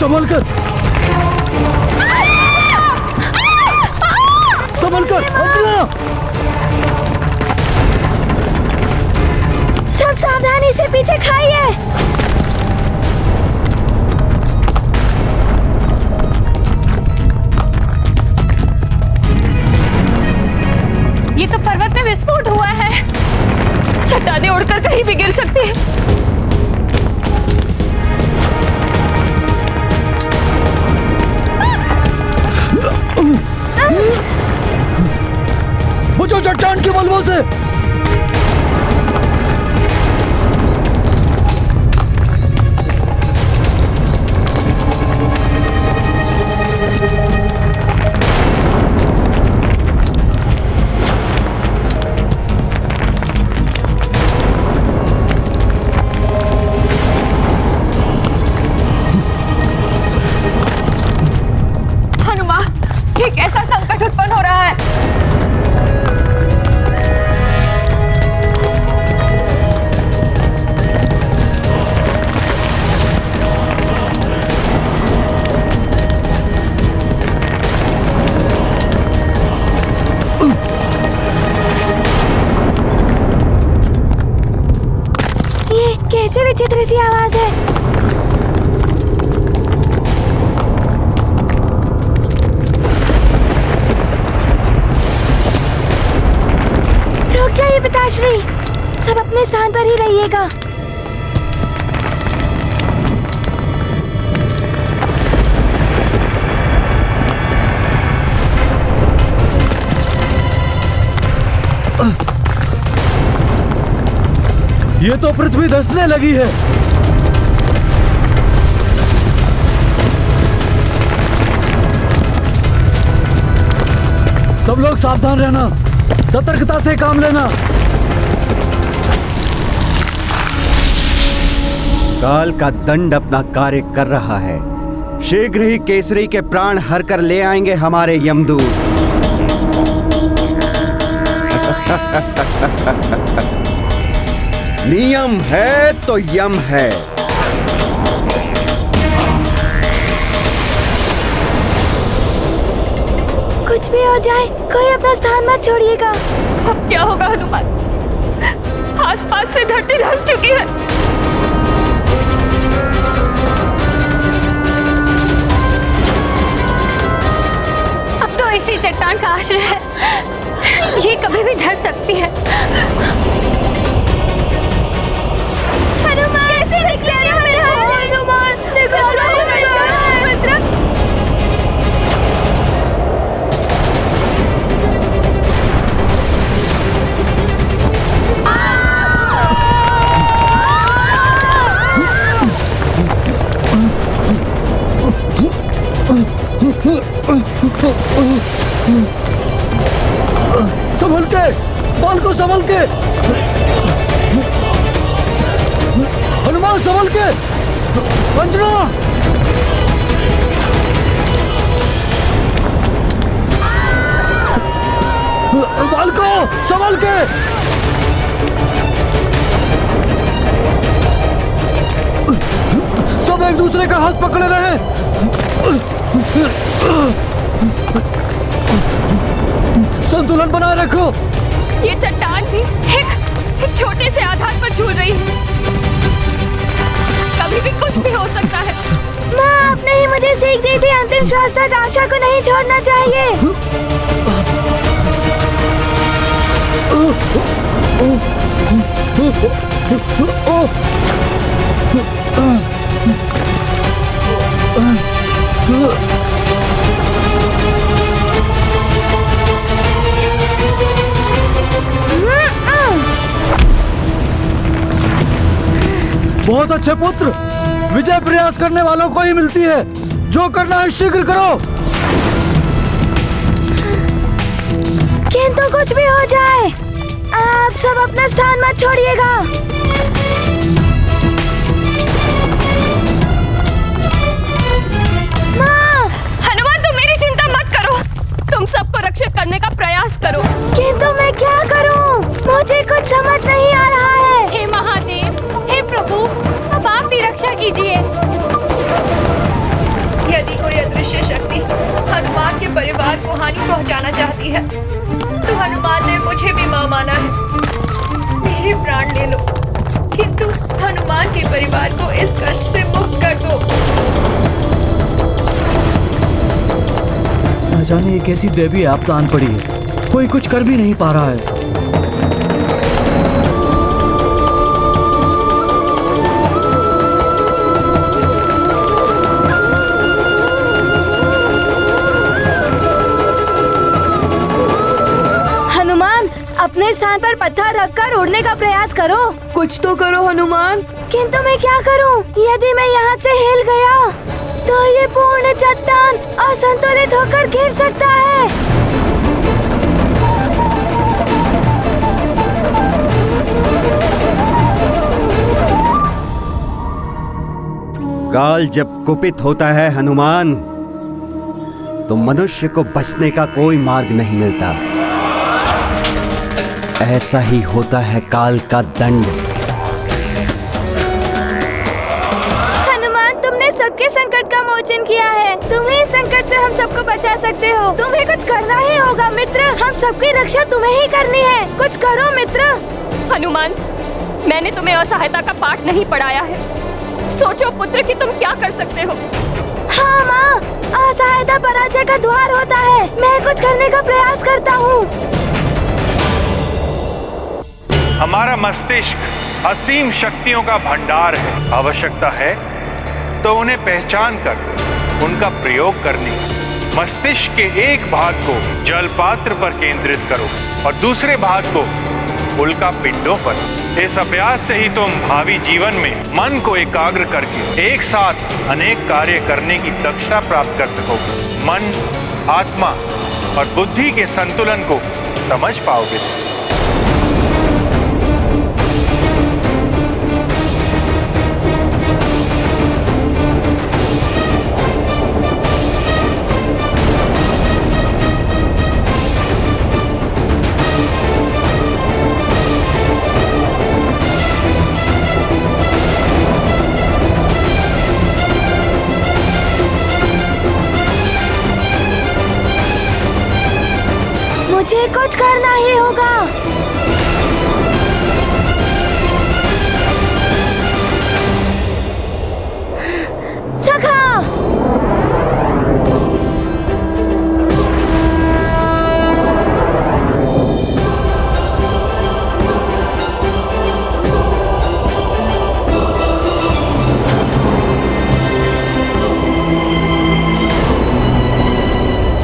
संभल कर, संभल कर। अंजना, सब सावधानी से पीछे खाइए। ये तो पर्वत में विस्फोट हुआ है, चट्टानें उड़कर कहीं भी गिर सकती है। बचो चट्टान के मलबों से। कैसे विचित्र सी आवाज है। रुक जाइए पिताश्री, सब अपने स्थान पर ही रहिएगा। ये तो पृथ्वी धंसने लगी है। सब लोग सावधान रहना, सतर्कता से काम लेना। काल का दंड अपना कार्य कर रहा है। शीघ्र ही केसरी के प्राण हर कर ले आएंगे हमारे यमदूत। नियम है तो यम है। कुछ भी हो जाए, कोई अपना स्थान मत छोड़िएगा। अब क्या होगा हनुमान? आसपास से धरती धंस चुकी है। अब तो इसी चट्टान का आश्रय है, ये कभी भी ढह सकती है। हनुमान, कैसे बच गया मेरा हनुमान? देखो मित्र। संभल के, बाल को संभल के। हनुमान संभल के। अंजना, बाल को संभल के। सब एक दूसरे का हाथ पकड़े रहे। संतुलन बनाए रखो। ये चट्टान भी एक छोटे से आधार पर झूल रही है, कभी भी कुछ भी हो सकता है। माँ, आपने ही मुझे सीख दी थी, अंतिम श्वास तक आशा को नहीं छोड़ना चाहिए। बहुत अच्छे पुत्र, विजय प्रयास करने वालों को ही मिलती है। जो करना है शीघ्र करो। किंतु कुछ भी हो जाए, आप सब अपना स्थान मत छोड़िएगा। माँ! हनुमान, तुम मेरी चिंता मत करो, तुम सबको रक्षित करने का प्रयास करो। किंतु मैं क्या करूं? मुझे कुछ समझ नहीं आ रहा है। हे महादेव, हे प्रभु, अब आप भी रक्षा कीजिए। दी है तो हनुमान ने मुझे भी माँ माना है। मेरे प्राण ले लो, किंतु हनुमान के परिवार को इस कष्ट से मुक्त कर दो। न जाने ये कैसी देवी आपदा आन पड़ी है, कोई कुछ कर भी नहीं पा रहा है। अपने स्थान पर पत्थर रखकर उड़ने का प्रयास करो। कुछ तो करो हनुमान। किंतु मैं क्या करूं? यदि मैं यहाँ से हिल गया तो ये पूर्ण चट्टान असंतुलित होकर गिर सकता है। काल जब कुपित होता है हनुमान, तो मनुष्य को बचने का कोई मार्ग नहीं मिलता। ऐसा ही होता है काल का दंड। हनुमान, तुमने सबके संकट का मोचन किया है। तुम ही इस संकट से हम सबको बचा सकते हो। तुम्हें कुछ करना ही होगा मित्र। हम सबकी रक्षा तुम्हें ही करनी है। कुछ करो मित्र। हनुमान, मैंने तुम्हें असहायता का पाठ नहीं पढ़ाया है। सोचो पुत्र कि तुम क्या कर सकते हो। हाँ माँ, असहायता पराजय का द्वार होता है। मैं कुछ करने का प्रयास करता हूँ। हमारा मस्तिष्क असीम शक्तियों का भंडार है। आवश्यकता है तो उन्हें पहचान कर उनका प्रयोग करने। मस्तिष्क के एक भाग को जल पात्र पर केंद्रित करो और दूसरे भाग को उल्का पिंडों पर। इस अभ्यास से ही तुम भावी जीवन में मन को एकाग्र करके एक साथ अनेक कार्य करने की दक्षता प्राप्त कर सकोगे। मन, आत्मा और बुद्धि के संतुलन को समझ पाओगे। मुझे कुछ करना ही होगा। सखा,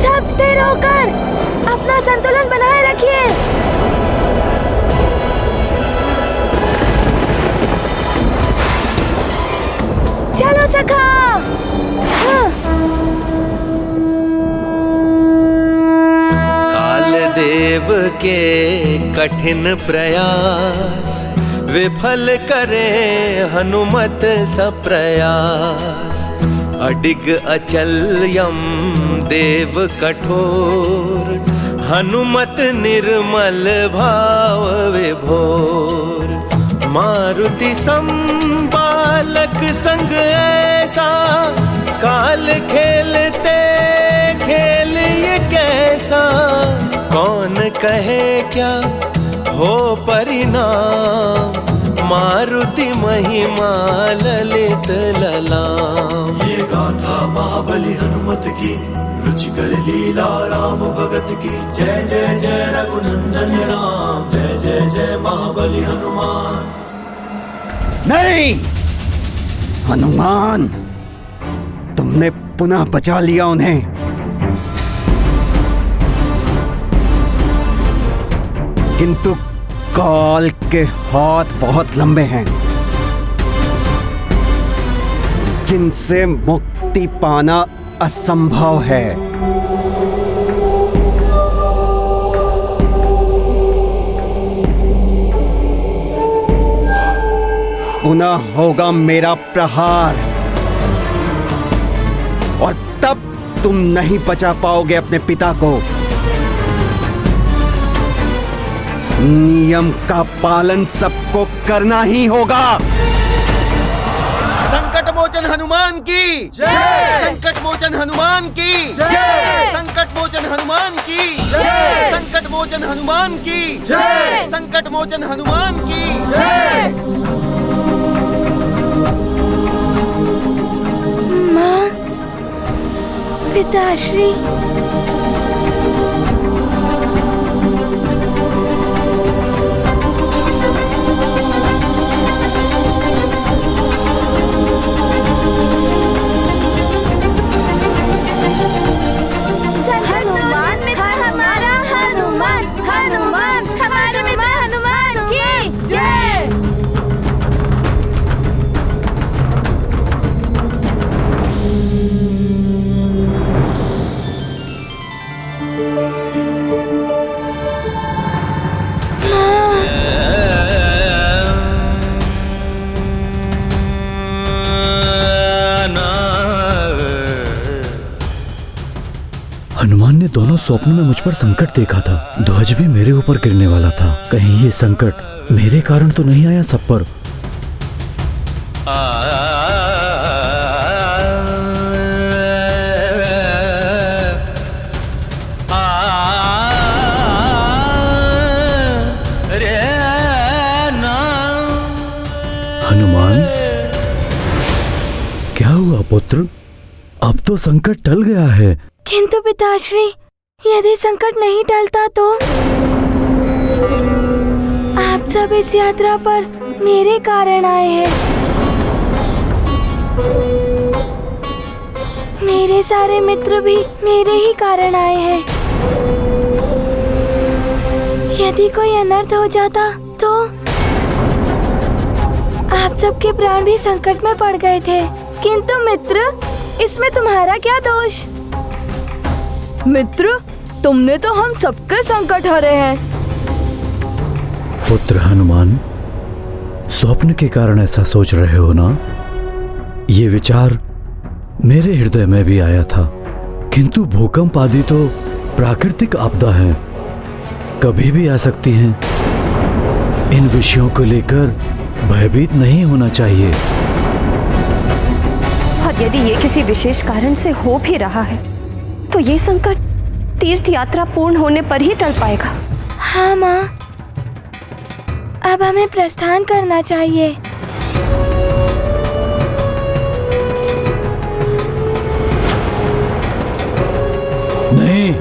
सब स्थिर होकर अपना संतुलन बनाए रखिए। चलो सखा। काल देव के कठिन प्रयास विफल करे हनुमत सप्रयास। अडिग अचल यम देव कठोर, हनुमत निर्मल भाव विभोर। मारुति संबालक संग ऐसा, काल खेलते खेल ये कैसा। कौन कहे क्या हो परिणाम, मारुति महिमा ललित ललाम। ये गाथा महाबली हनुमत की, रुचिकर लीला राम भगत की। जय जय जय रघुनंदन राम, जय जय जय महाबली हनुमान। नहीं हनुमान, तुमने पुनः बचा लिया उन्हें। किंतु काल के हाथ बहुत लंबे हैं, जिनसे मुक्ति पाना असंभव है। पुनः होगा मेरा प्रहार और तब तुम नहीं बचा पाओगे अपने पिता को। नियम का पालन सबको करना ही होगा। संकट मोचन हनुमान की जय। संकट मोचन हनुमान की जय। संकट मोचन हनुमान की जय। संकट मोचन हनुमान की जय। संकट मोचन हनुमान की जय। माँ, पिताश्री, हनुमान हमारा हनुमान हनुमान हमारे हनुमान की जय। हनुमान ने दोनों स्वप्न में मुझ पर संकट देखा था। ध्वज भी मेरे ऊपर गिरने वाला था। कहीं ये संकट मेरे कारण तो नहीं आया सब पर। हनुमान, क्या हुआ पुत्र? अब तो संकट टल गया है। किंतु पिताश्री, यदि संकट नहीं टलता तो आप सब इस यात्रा पर मेरे कारण आए हैं। मेरे सारे मित्र भी मेरे ही कारण आए हैं। यदि कोई अनर्थ हो जाता तो आप सबके प्राण भी संकट में पड़ गए थे। किंतु मित्र, इसमें तुम्हारा क्या दोष? मित्र, तुमने तो हम सबके संकट हरे हैं। पुत्र हनुमान, स्वप्न के कारण ऐसा सोच रहे हो ना? ये विचार मेरे हृदय में भी आया था, किंतु भूकंप आदि तो प्राकृतिक आपदा है, कभी भी आ सकती हैं। इन विषयों को लेकर भयभीत नहीं होना चाहिए। और यदि ये किसी विशेष कारण से हो भी रहा है तो ये संकट तीर्थ यात्रा पूर्ण होने पर ही टल पाएगा। हाँ माँ, अब हमें प्रस्थान करना चाहिए। नहीं,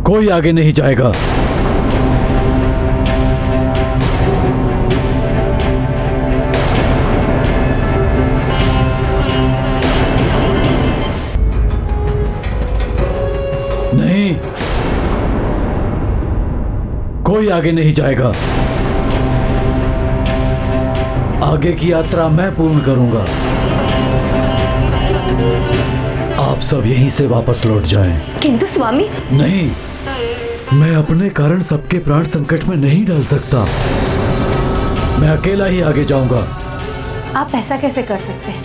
कोई आगे नहीं जाएगा। नहीं, कोई आगे नहीं जाएगा। आगे की यात्रा मैं पूर्ण करूंगा। आप सब यहीं से वापस लौट जाएं। किंतु स्वामी। नहीं, मैं अपने कारण सबके प्राण संकट में नहीं डाल सकता। मैं अकेला ही आगे जाऊंगा। आप ऐसा कैसे कर सकते हैं?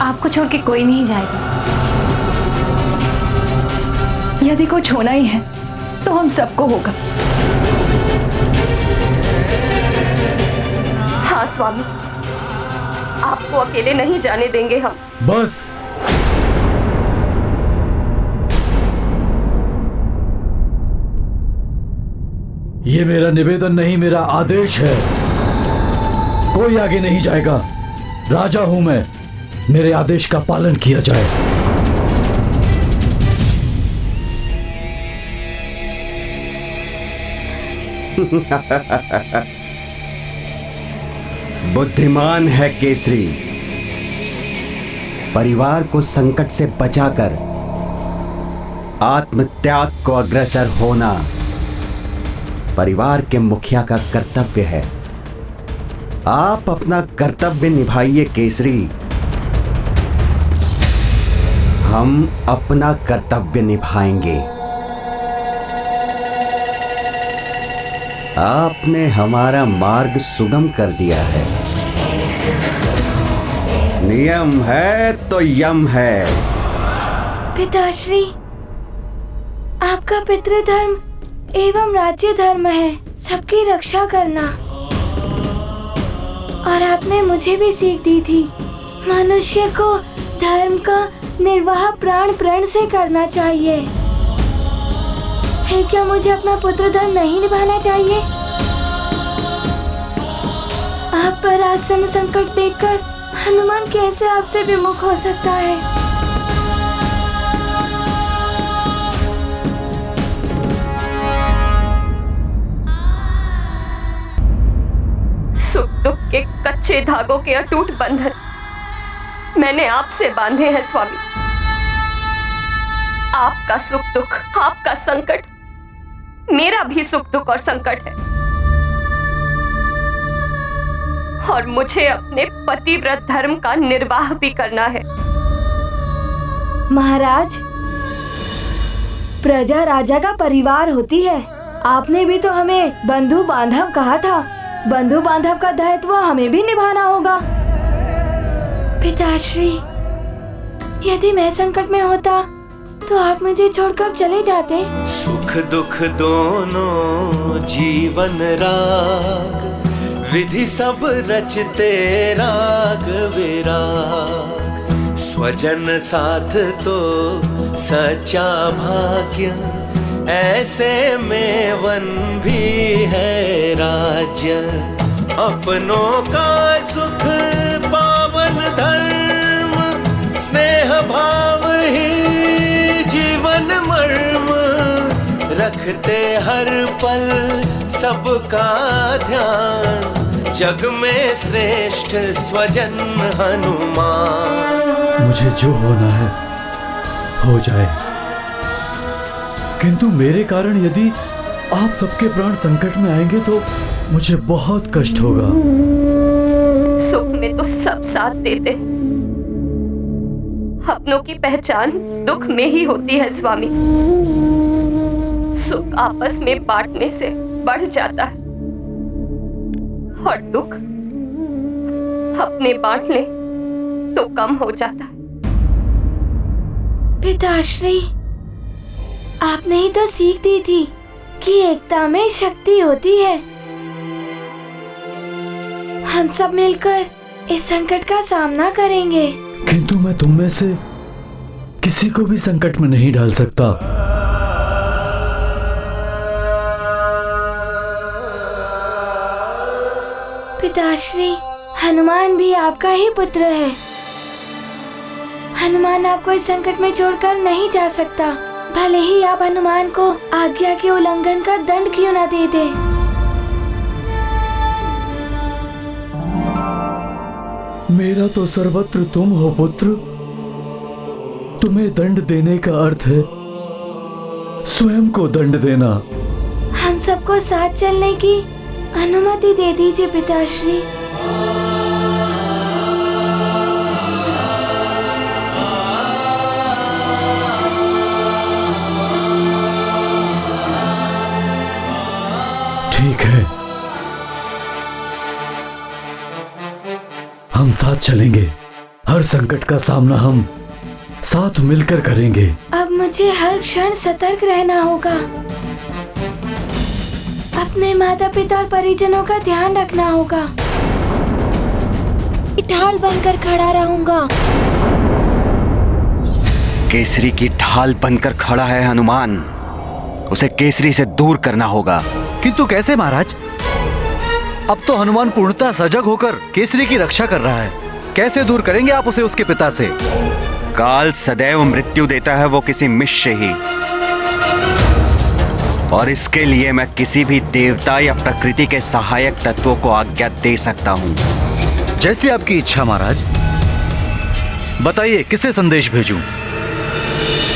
आपको छोड़ के कोई नहीं जाएगा। यदि कुछ होना ही है तो हम सबको होगा। हाँ स्वामी, आपको अकेले नहीं जाने देंगे हम। बस, ये मेरा निवेदन नहीं, मेरा आदेश है। कोई आगे नहीं जाएगा। राजा हूं मैं, मेरे आदेश का पालन किया जाए। बुद्धिमान है केसरी। परिवार को संकट से बचाकर आत्मत्याग को अग्रसर होना परिवार के मुखिया का कर्तव्य है। आप अपना कर्तव्य निभाइए केसरी। हम अपना कर्तव्य निभाएंगे। आपने हमारा मार्ग सुगम कर दिया है। नियम है तो यम है। पिताश्री, आपका पितृधर्म एवं राज्य धर्म है सबकी रक्षा करना। और आपने मुझे भी सीख दी थी। मनुष्य को धर्म का निर्वाह प्राण प्रण से करना चाहिए। है क्या मुझे अपना पुत्र धर्म नहीं निभाना चाहिए? आप पर आसन संकट देखकर हनुमान कैसे आपसे विमुख हो सकता है? सुख दुख के कच्चे धागों के अटूट बंधन मैंने आपसे बांधे हैं स्वामी। आपका सुख दुख, आपका संकट मेरा भी सुख दुख और संकट है। और मुझे अपने पतिव्रत धर्म का निर्वाह भी करना है। महाराज, प्रजा राजा का परिवार होती है। आपने भी तो हमें बंधु बांधव कहा था। बंधु बांधव का दायित्व हमें भी निभाना होगा। पिताश्री, यदि मैं संकट में होता तो आप मुझे छोड़कर चले जाते। सुख दुख दोनों जीवन राग, विधि सब रचते राग विराग। स्वजन साथ तो सच्चा भाग्य, ऐसे में वन भी है राज्य। अपनों का सुख पावन धर्म, स्नेह भाव ही जीवन मर्म। रखते हर पल सबका ध्यान, जग में श्रेष्ठ स्वजन हनुमान। मुझे जो होना है हो जाए, किंतु मेरे कारण यदि आप सबके प्राण संकट में आएंगे तो मुझे बहुत कष्ट होगा। सुख में तो सब साथ देते, अपनों की पहचान दुख में ही होती है स्वामी। सुख आपस में बांटने से बढ़ जाता है और दुख अपने बांट ले तो कम हो जाता है। पिताश्री, आपने ही तो सीख दी थी कि एकता में शक्ति होती है। हम सब मिलकर इस संकट का सामना करेंगे। किंतु मैं तुम में से किसी को भी संकट में नहीं डाल सकता। पिताश्री, हनुमान भी आपका ही पुत्र है। हनुमान आपको इस संकट में छोड़कर नहीं जा सकता, भले ही आप हनुमान को आज्ञा के उल्लंघन का दंड क्यों न दे दे। मेरा तो सर्वत्र तुम हो पुत्र। तुम्हें दंड देने का अर्थ है स्वयं को दंड देना। हम सबको साथ चलने की अनुमति दे दीजिए पिताश्री। ठीक है, हम साथ चलेंगे। हर संकट का सामना हम साथ मिलकर करेंगे। अब मुझे हर क्षण सतर्क रहना होगा। अपने माता पिता और परिजनों का ध्यान रखना होगा। ढाल बनकर खड़ा रहूंगा। केसरी की ढाल बनकर खड़ा है हनुमान, उसे केसरी से दूर करना होगा। किंतु कैसे महाराज? अब तो हनुमान पूर्णतः सजग होकर केसरी की रक्षा कर रहा है। कैसे दूर करेंगे आप उसे उसके पिता से? काल सदैव मृत्यु देता है, वो किसी मिश्र ही। और इसके लिए मैं किसी भी देवता या प्रकृति के सहायक तत्वों को आज्ञा दे सकता हूँ। जैसी आपकी इच्छा महाराज। बताइए किसे संदेश भेजूं?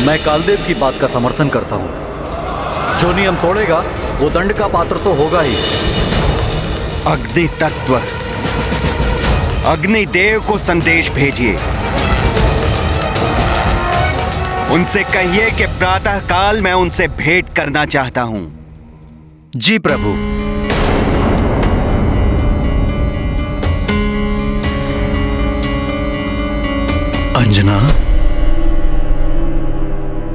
मैं कालदेव की बात का समर्थन करता हूँ। जो नियम तोड़ेगा वो दंड का पात्र तो होगा ही। अग्नि तत्व, अग्निदेव को संदेश भेजिए। उनसे कहिए कि प्रातः काल मैं उनसे भेंट करना चाहता हूं। जी प्रभु। अंजना,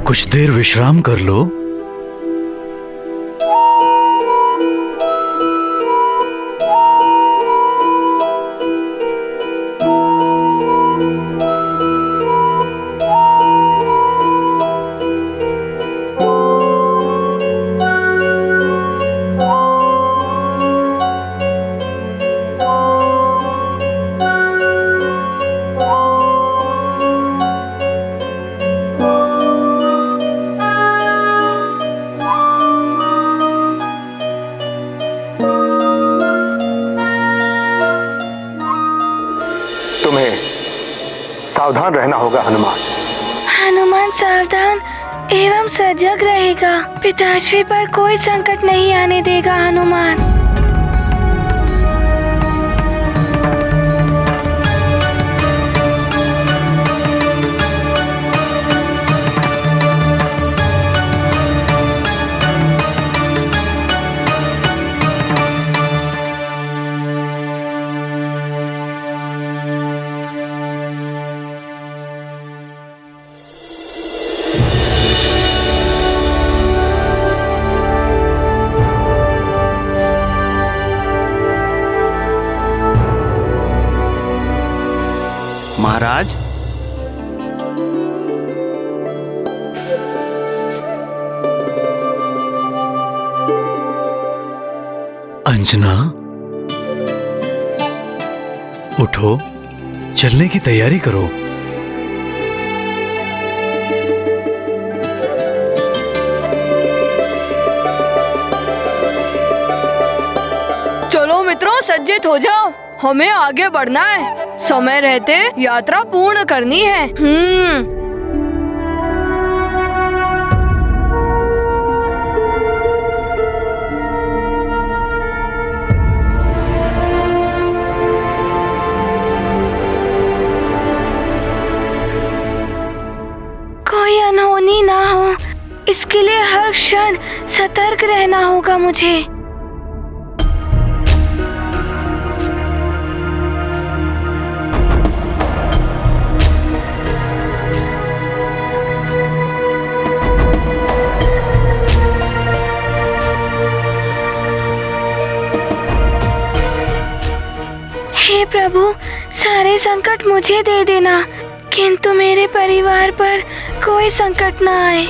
कुछ देर विश्राम कर लो। सावधान रहना होगा हनुमान। हनुमान सावधान एवं सजग रहेगा। पिताश्री पर कोई संकट नहीं आने देगा हनुमान। महाराज, अंजना, उठो, चलने की तैयारी करो। चलो मित्रों, सज्जित हो जाओ, हमें आगे बढ़ना है। समय रहते यात्रा पूर्ण करनी है। कोई अनहोनी ना हो, इसके लिए हर क्षण सतर्क रहना होगा मुझे। हे प्रभु, सारे संकट मुझे दे देना, किंतु मेरे परिवार पर कोई संकट ना आए।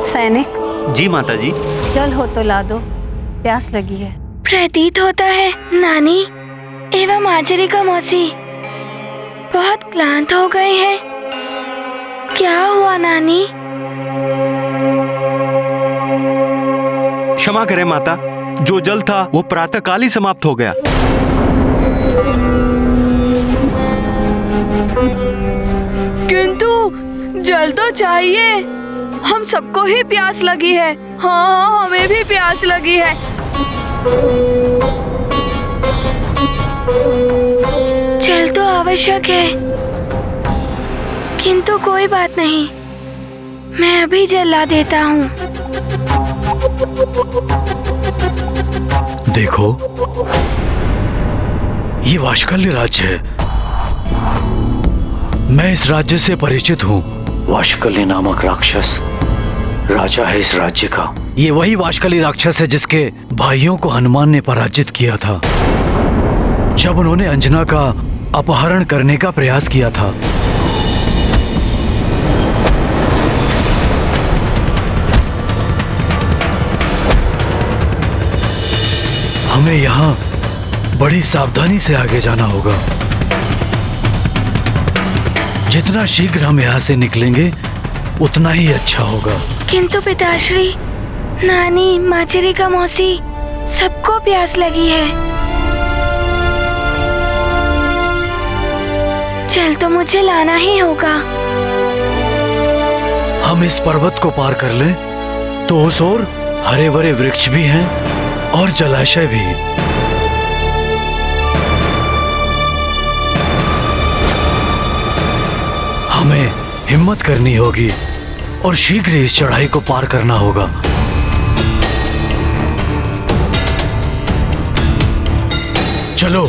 सैनिक जी माता जी। जल हो तो ला दो, प्यास लगी है। प्रतीत होता है नानी एवं आचरिका मौसी बहुत क्लांत हो गए हैं। क्या हुआ नानी? क्षमा करें माता, जो जल था वो प्रातःकाल ही समाप्त हो गया। किंतु जल तो चाहिए, हम सबको ही प्यास लगी है। हाँ, हमें भी प्यास लगी है। जल तो आवश्यक है, किंतु कोई बात नहीं, मैं अभी जल ला देता हूँ। देखो, ये वाशकल्य राज्य है। मैं इस राज्य से परिचित हूँ। वाशकल्य नामक राक्षस राजा है इस राज्य का। ये वही वाशकली राक्षस है जिसके भाइयों को हनुमान ने पराजित किया था जब उन्होंने अंजना का अपहरण करने का प्रयास किया था। हमें यहाँ बड़ी सावधानी से आगे जाना होगा। जितना शीघ्र हम यहाँ से निकलेंगे उतना ही अच्छा होगा। किंतु पिताश्री, नानी, माचरिका मौसी सबको प्यास लगी है। जल तो मुझे लाना ही होगा। हम इस पर्वत को पार कर लें तो उस ओर हरे भरे वृक्ष भी हैं और जलाशय भी। हमें हिम्मत करनी होगी और शीघ्र इस चढ़ाई को पार करना होगा। चलो।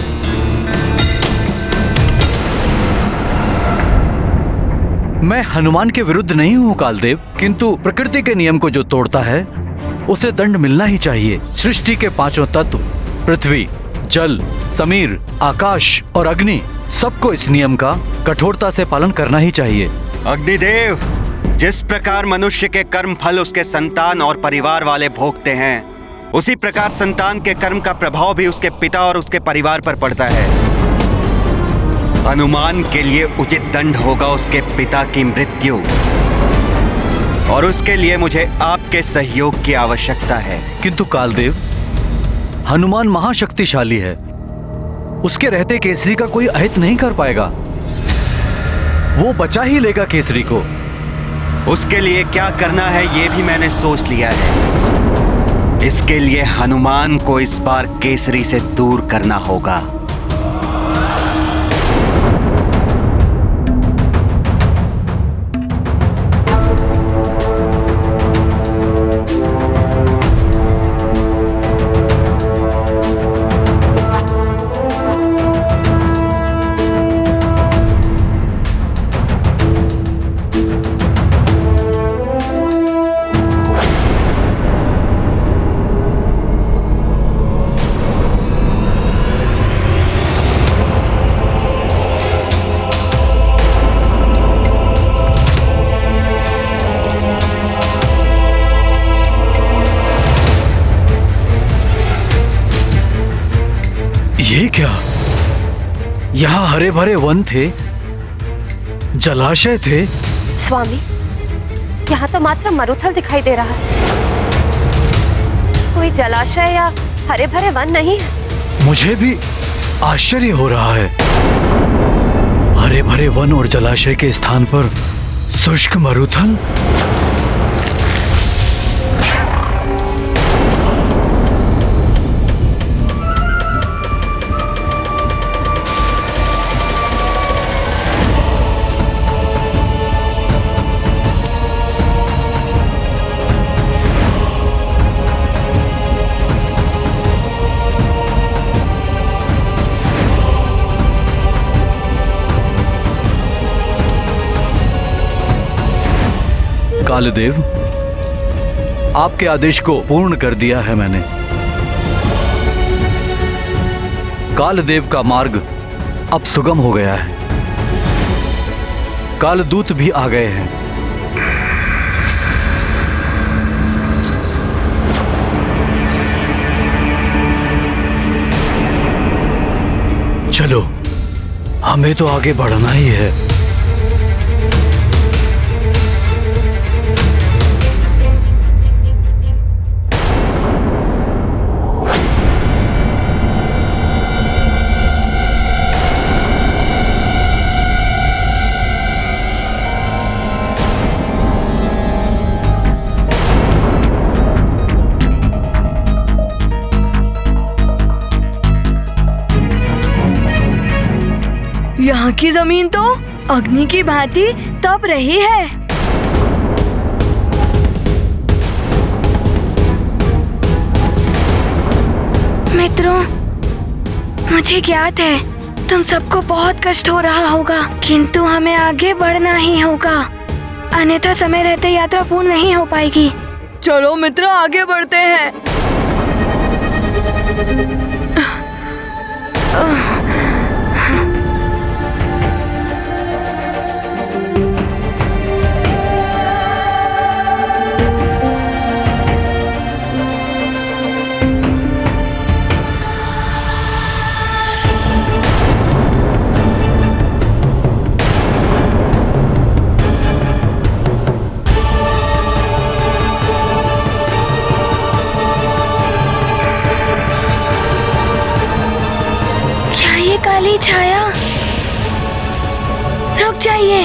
मैं हनुमान के विरुद्ध नहीं हूं कालदेव, किंतु प्रकृति के नियम को जो तोड़ता है उसे दंड मिलना ही चाहिए। सृष्टि के पांचों तत्व पृथ्वी, जल, समीर, आकाश और अग्नि सबको इस नियम का कठोरता से पालन करना ही चाहिए। अग्निदेव, जिस प्रकार मनुष्य के कर्म फल उसके संतान और परिवार वाले भोगते हैं, उसी प्रकार संतान के कर्म का प्रभाव भी उसके पिता और उसके परिवार पर पड़ता है। हनुमान के लिए उचित दंड होगा उसके पिता की मृत्यु, और उसके लिए मुझे आपके सहयोग की आवश्यकता है। किंतु कालदेव, हनुमान महाशक्तिशाली है, उसके रहते केसरी का कोई अहित नहीं कर पाएगा। वो बचा ही लेगा केसरी को। उसके लिए क्या करना है ये भी मैंने सोच लिया है। इसके लिए हनुमान को इस बार केसरी से दूर करना होगा। ये क्या? यहाँ हरे भरे वन थे, जलाशय थे। स्वामी, यहाँ तो मात्र मरुथल दिखाई दे रहा है, कोई जलाशय या हरे भरे वन नहीं है। मुझे भी आश्चर्य हो रहा है। हरे भरे वन और जलाशय के स्थान पर शुष्क मरुथल। कालदेव, आपके आदेश को पूर्ण कर दिया है मैंने। कालदेव का मार्ग अब सुगम हो गया है। कालदूत भी आ गए हैं। चलो, हमें तो आगे बढ़ना ही है। यहाँ की जमीन तो अग्नि की भांति तप रही है। मित्रों, मुझे ज्ञात है तुम सबको बहुत कष्ट हो रहा होगा, किंतु हमें आगे बढ़ना ही होगा, अन्यथा समय रहते यात्रा पूर्ण नहीं हो पाएगी। चलो मित्र, आगे बढ़ते हैं। काली छाया, रुक जाइए।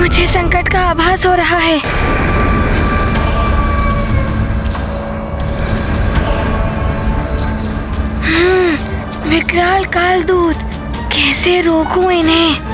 मुझे संकट का आभास हो रहा है। विकराल कालदूत, कैसे रोकूं इन्हें?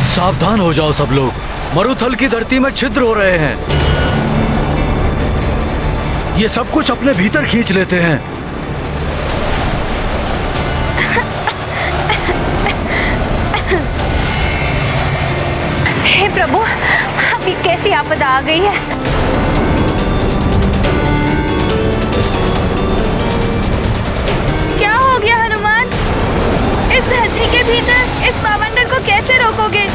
सावधान हो जाओ सब लोग, मरुथल की धरती में छिद्र हो रहे हैं। ये सब कुछ अपने भीतर खींच लेते हैं। सी आपदा आ गई है। क्या हो गया हनुमान? इस धरती के भीतर इस बवंडर को कैसे रोकोगे?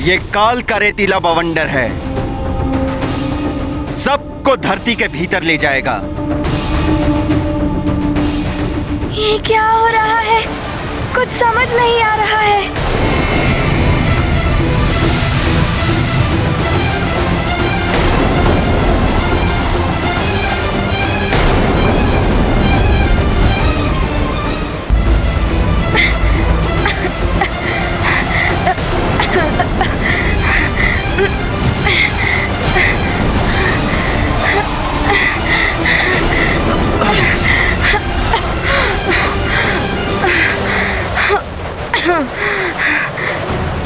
ये काल का रेतीला बवंडर है, सबको धरती के भीतर ले जाएगा। ये क्या हो रहा है? कुछ समझ नहीं आ रहा है।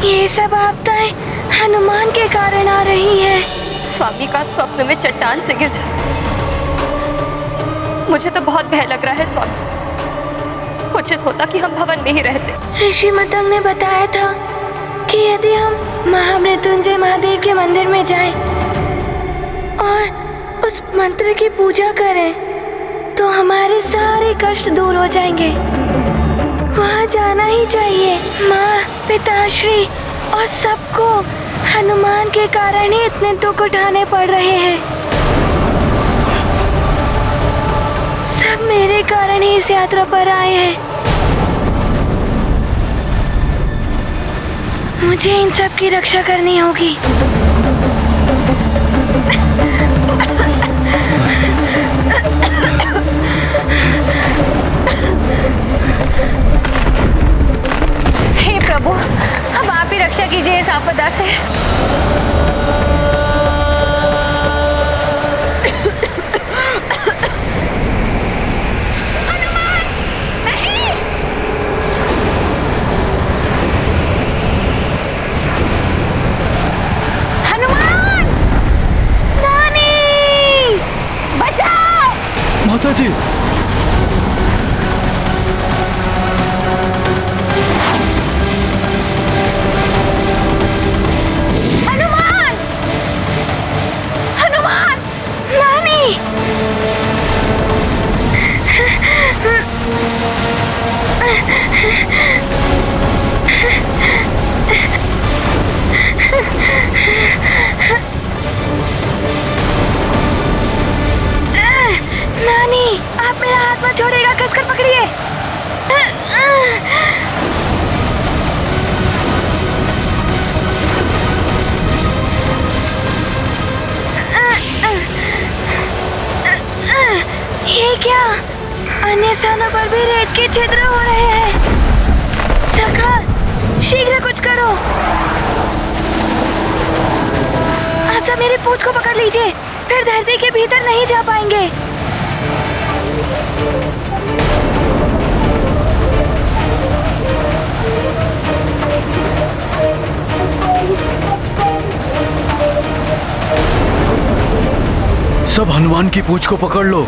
ये सब आपदाएं हनुमान के कारण आ रही हैं। स्वामी का स्वप्न में चट्टान से गिर जाना, मुझे तो बहुत भय लग रहा है स्वामी। उचित होता कि हम भवन में ही रहते। ऋषि मतंग ने बताया था कि यदि हम महामृत्युंजय महादेव के मंदिर में जाएं और उस मंत्र की पूजा करें तो हमारे सारे कष्ट दूर हो जाएंगे। वहाँ जाना ही चाहिए। माँ, पिताश्री और सबको हनुमान के कारण ही इतने दुख उठाने पड़ रहे हैं। सब मेरे कारण ही इस यात्रा पर आए हैं। मुझे इन सब की रक्षा करनी होगी। हे प्रभु, अब आप ही रक्षा कीजिए इस आपदा से। माता जी, हनुमान! हनुमान! नानी! नानी, आप मेरा हाथ मत छोड़िएगा, कसकर पकड़िए। ये क्या? अन्य स्थानों पर भी रेत के छिद्र हो रहे हैं। सखा, शीघ्र कुछ करो। आप सब मेरी पूंछ को पकड़ लीजिए, फिर धरती के भीतर नहीं जा पाएंगे। सब हनुमान की पूंछ को पकड़ लो।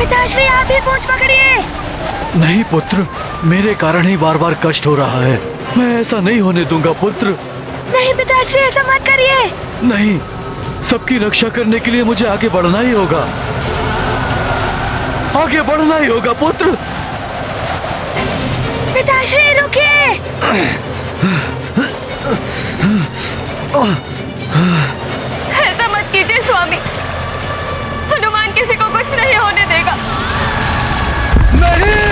पिताश्री, आप भी पूंछ पकड़िए। नहीं पुत्र, मेरे कारण ही बार बार कष्ट हो रहा है। मैं ऐसा नहीं होने दूंगा पुत्र। नहीं पिताश्री, ऐसा मत करिए। नहीं, सबकी रक्षा करने के लिए मुझे आगे बढ़ना ही होगा। आगे बढ़ना ही होगा पुत्र। पिताश्री रुकिए। ऐसा मत कीजिए स्वामी, हनुमान किसी को कुछ नहीं होने देगा। नहीं!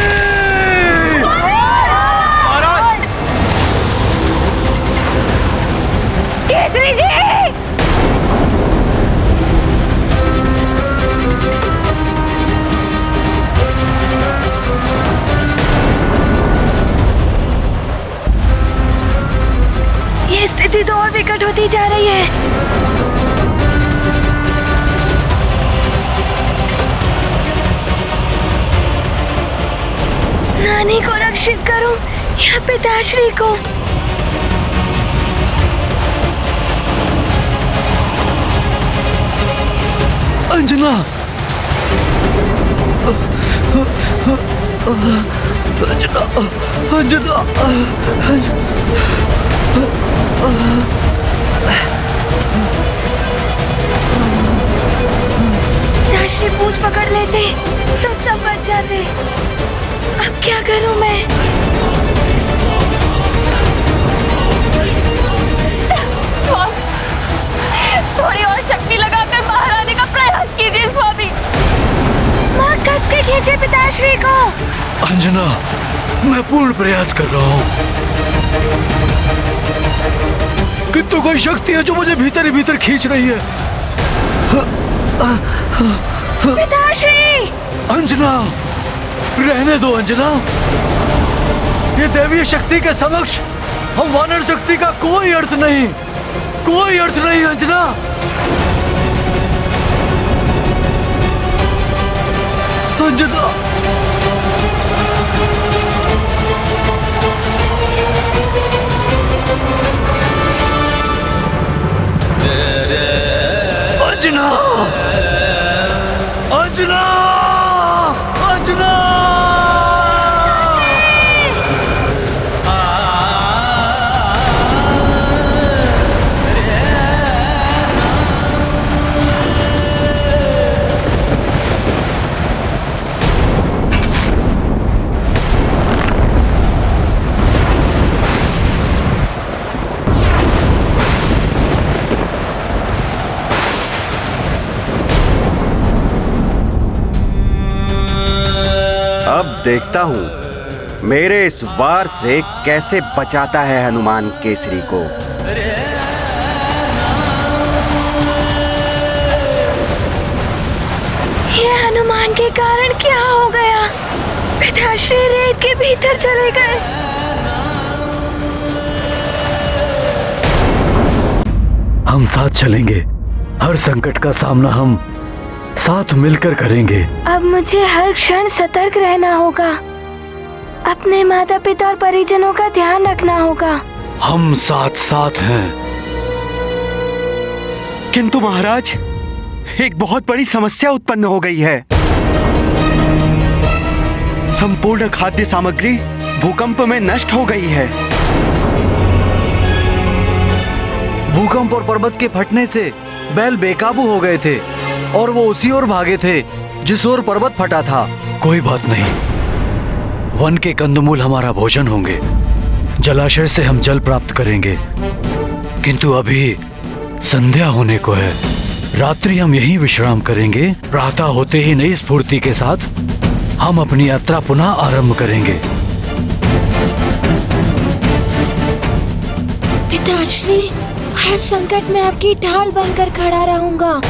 केसरी जी! ये स्थिति तो और विकट होती जा रही है। नानी को रक्षित करूं या पिताश्री को? अंजना, अंजना, पिताश्री पूंछ पकड़ लेते तो सब बच जाते। अब क्या करूं मैं? थोड़ी और शक्ति लगाकर बाहर आने का प्रयास कीजिए स्वामी। माँ कस के खींचे पिताश्री को। अंजना, मैं पूर्ण प्रयास कर रहा हूँ, किंतु कोई शक्ति है जो मुझे भीतर ही भीतर खींच रही है। पिताश्री! अंजना, रहने दो अंजना। ये दैवीय शक्ति के समक्ष हम वानर शक्ति का कोई अर्थ नहीं, कोई अर्थ नहीं अंजना। अंजना, अंजना, अंजना, अंजना। अब देखता हूं मेरे इस वार से कैसे बचाता है हनुमान केसरी को। ये हनुमान के कारण क्या हो गया? पिताश्री रेत के भीतर चले गए। हम साथ चलेंगे, हर संकट का सामना हम साथ मिलकर करेंगे। अब मुझे हर क्षण सतर्क रहना होगा, अपने माता पिता और परिजनों का ध्यान रखना होगा। हम साथ साथ हैं। किंतु महाराज, एक बहुत बड़ी समस्या उत्पन्न हो गई है। संपूर्ण खाद्य सामग्री भूकंप में नष्ट हो गई है। भूकंप और पर्वत के फटने से बैल बेकाबू हो गए थे और वो उसी ओर भागे थे जिस ओर पर्वत फटा था। कोई बात नहीं, वन के कंदमूल हमारा भोजन होंगे, जलाशय से हम जल प्राप्त करेंगे। किंतु अभी संध्या होने को है, रात्रि हम यहीं विश्राम करेंगे। प्रातः होते ही नई स्फूर्ति के साथ हम अपनी यात्रा पुनः आरंभ करेंगे। पिताश्री, हर संकट में आपकी ढाल बनकर खड़ा रहूंगा।